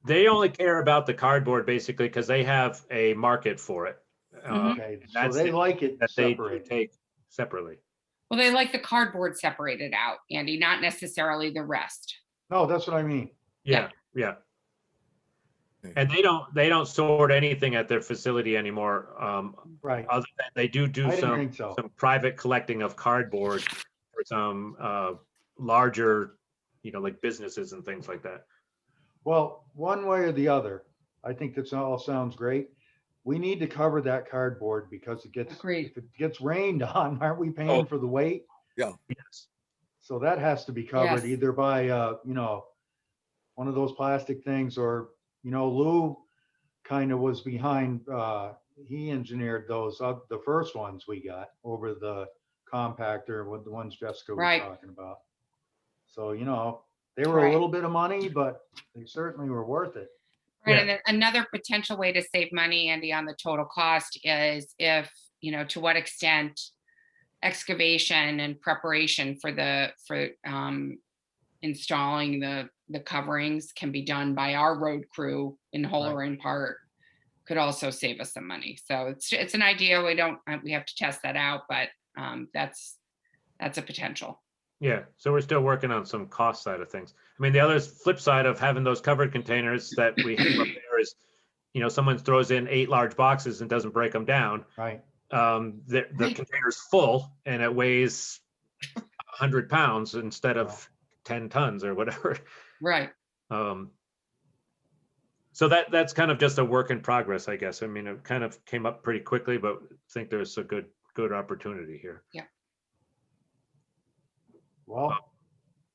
They only care about the cardboard basically because they have a market for it. Mhm. Okay, so that's they the- like it That they do separated. take separately. Well, they like the cardboard separated out, Andy, not necessarily the rest. No, that's what I mean. Yeah, yeah. Okay. And they don't sort anything at their facility anymore. Right. Other than they do I didn't some think so. private collecting of cardboard for some larger, like businesses and things like that. Well, one way or the other, I think this all sounds great. We need to cover that cardboard because Agreed. if it gets rained on, aren't we Oh. paying for the weight? Yes. So that has to be covered Yes. either by, one of those plastic things or, Lou kind of was behind, he engineered those, the first ones we got over the compactor with the ones Jessica was Right. talking about. So, they were a Right. little bit of money, but they certainly were worth it. Right, Yeah. and then another potential way to save money, Andy, on the total cost is if, to what extent excavation and preparation for installing the coverings can be done by our road crew in whole or in part, could also save us some money. So it's an idea. We have to test that out, but that's a potential. Yeah, so we're still working on some cost side of things. I mean, the other flip side of having those covered containers that we have up there is, someone throws in 8 large boxes and doesn't break them down. Right. The Right. container's full and it weighs 100 pounds instead of 10 tons or whatever. Right. So that's kind of just a work in progress, I guess. I mean, it kind of came up pretty quickly, but I think there's a good opportunity here. Well,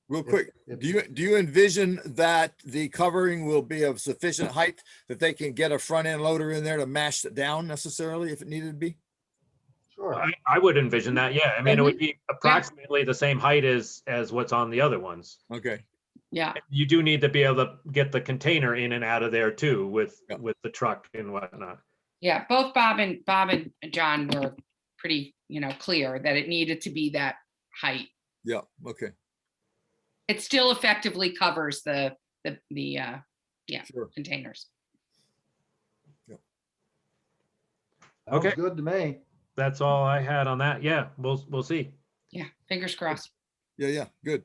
Real If- quick, if- do you envision that the covering will be of sufficient height that they can get a front end loader in there to mash it down necessarily if it needed to be? sure. I would envision that, yeah. I mean, it would be approximately the same height as what's on the other ones. Okay. Yeah. You do need to be able to get the container in and out of there too with Yeah. the truck and whatnot. Yeah. Both Bob and John were pretty, clear that it needed to be that height. Yeah. Okay. It still effectively covers the Sure. containers. Okay. Sounds good to me. That's all I had on that. Yeah, we'll see. Yeah. Fingers crossed. Yeah. Yeah. Good.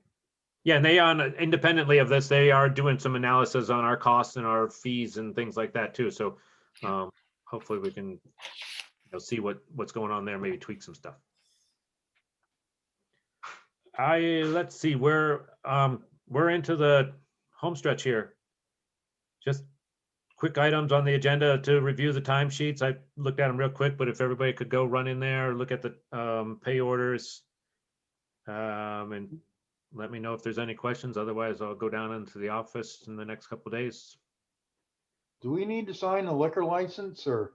Yeah, and they independently of this, they are doing some analysis on our costs and our fees and things like that too. So hopefully we can see what's going on there, maybe tweak some stuff. Let's see, we're into the home stretch here. Just quick items on the agenda to review the timesheets. I looked at them real quick, but if everybody could go run in there, look at the pay orders, and let me know if there's any questions. Otherwise, I'll go down into the office in the next couple of days. Do we need to sign a liquor license or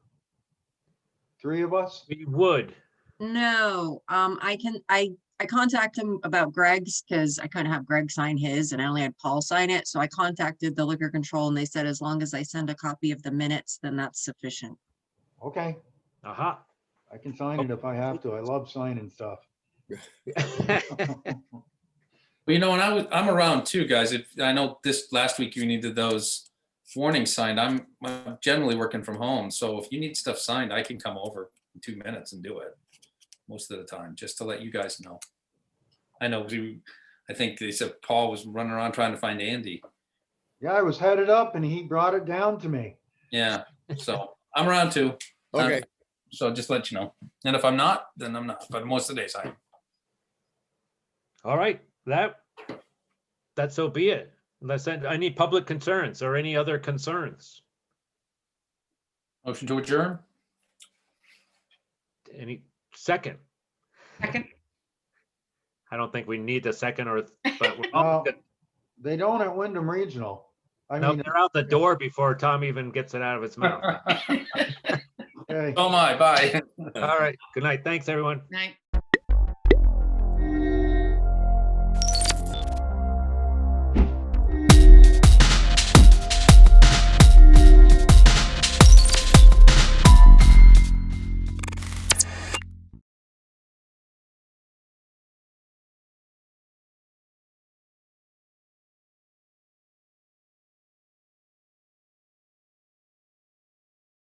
3 of us? We would. No, I contacted him about Greg's because I couldn't have Greg sign his and I only had Paul sign it. So I contacted the liquor control and they said, as long as I send a copy of the minutes, then that's sufficient. Okay, Aha. I can sign it if I have to. I love signing stuff. Well, and I'm around too, guys. If I know this last week you needed those warnings signed, I'm generally working from home. So if you need stuff signed, I can come over in 2 minutes and do it most of the time, just to let you guys know. I know I think they said Paul was running around trying to find Andy. Yeah, I was headed up and he brought it down to me. Yeah, so I'm around too. Okay. So just let you know. And if I'm not, then I'm not. But most of the days I am. All right, that so be it. Unless any public concerns or any other concerns. Motion to adjourn? Any second? Second. I don't think we need the second but we're all good. They don't at Wyndham Regional. I No, mean, they're out the door before Tom even gets it out of his mouth. okay. Oh my, bye. All right, good night. Thanks, everyone. Night.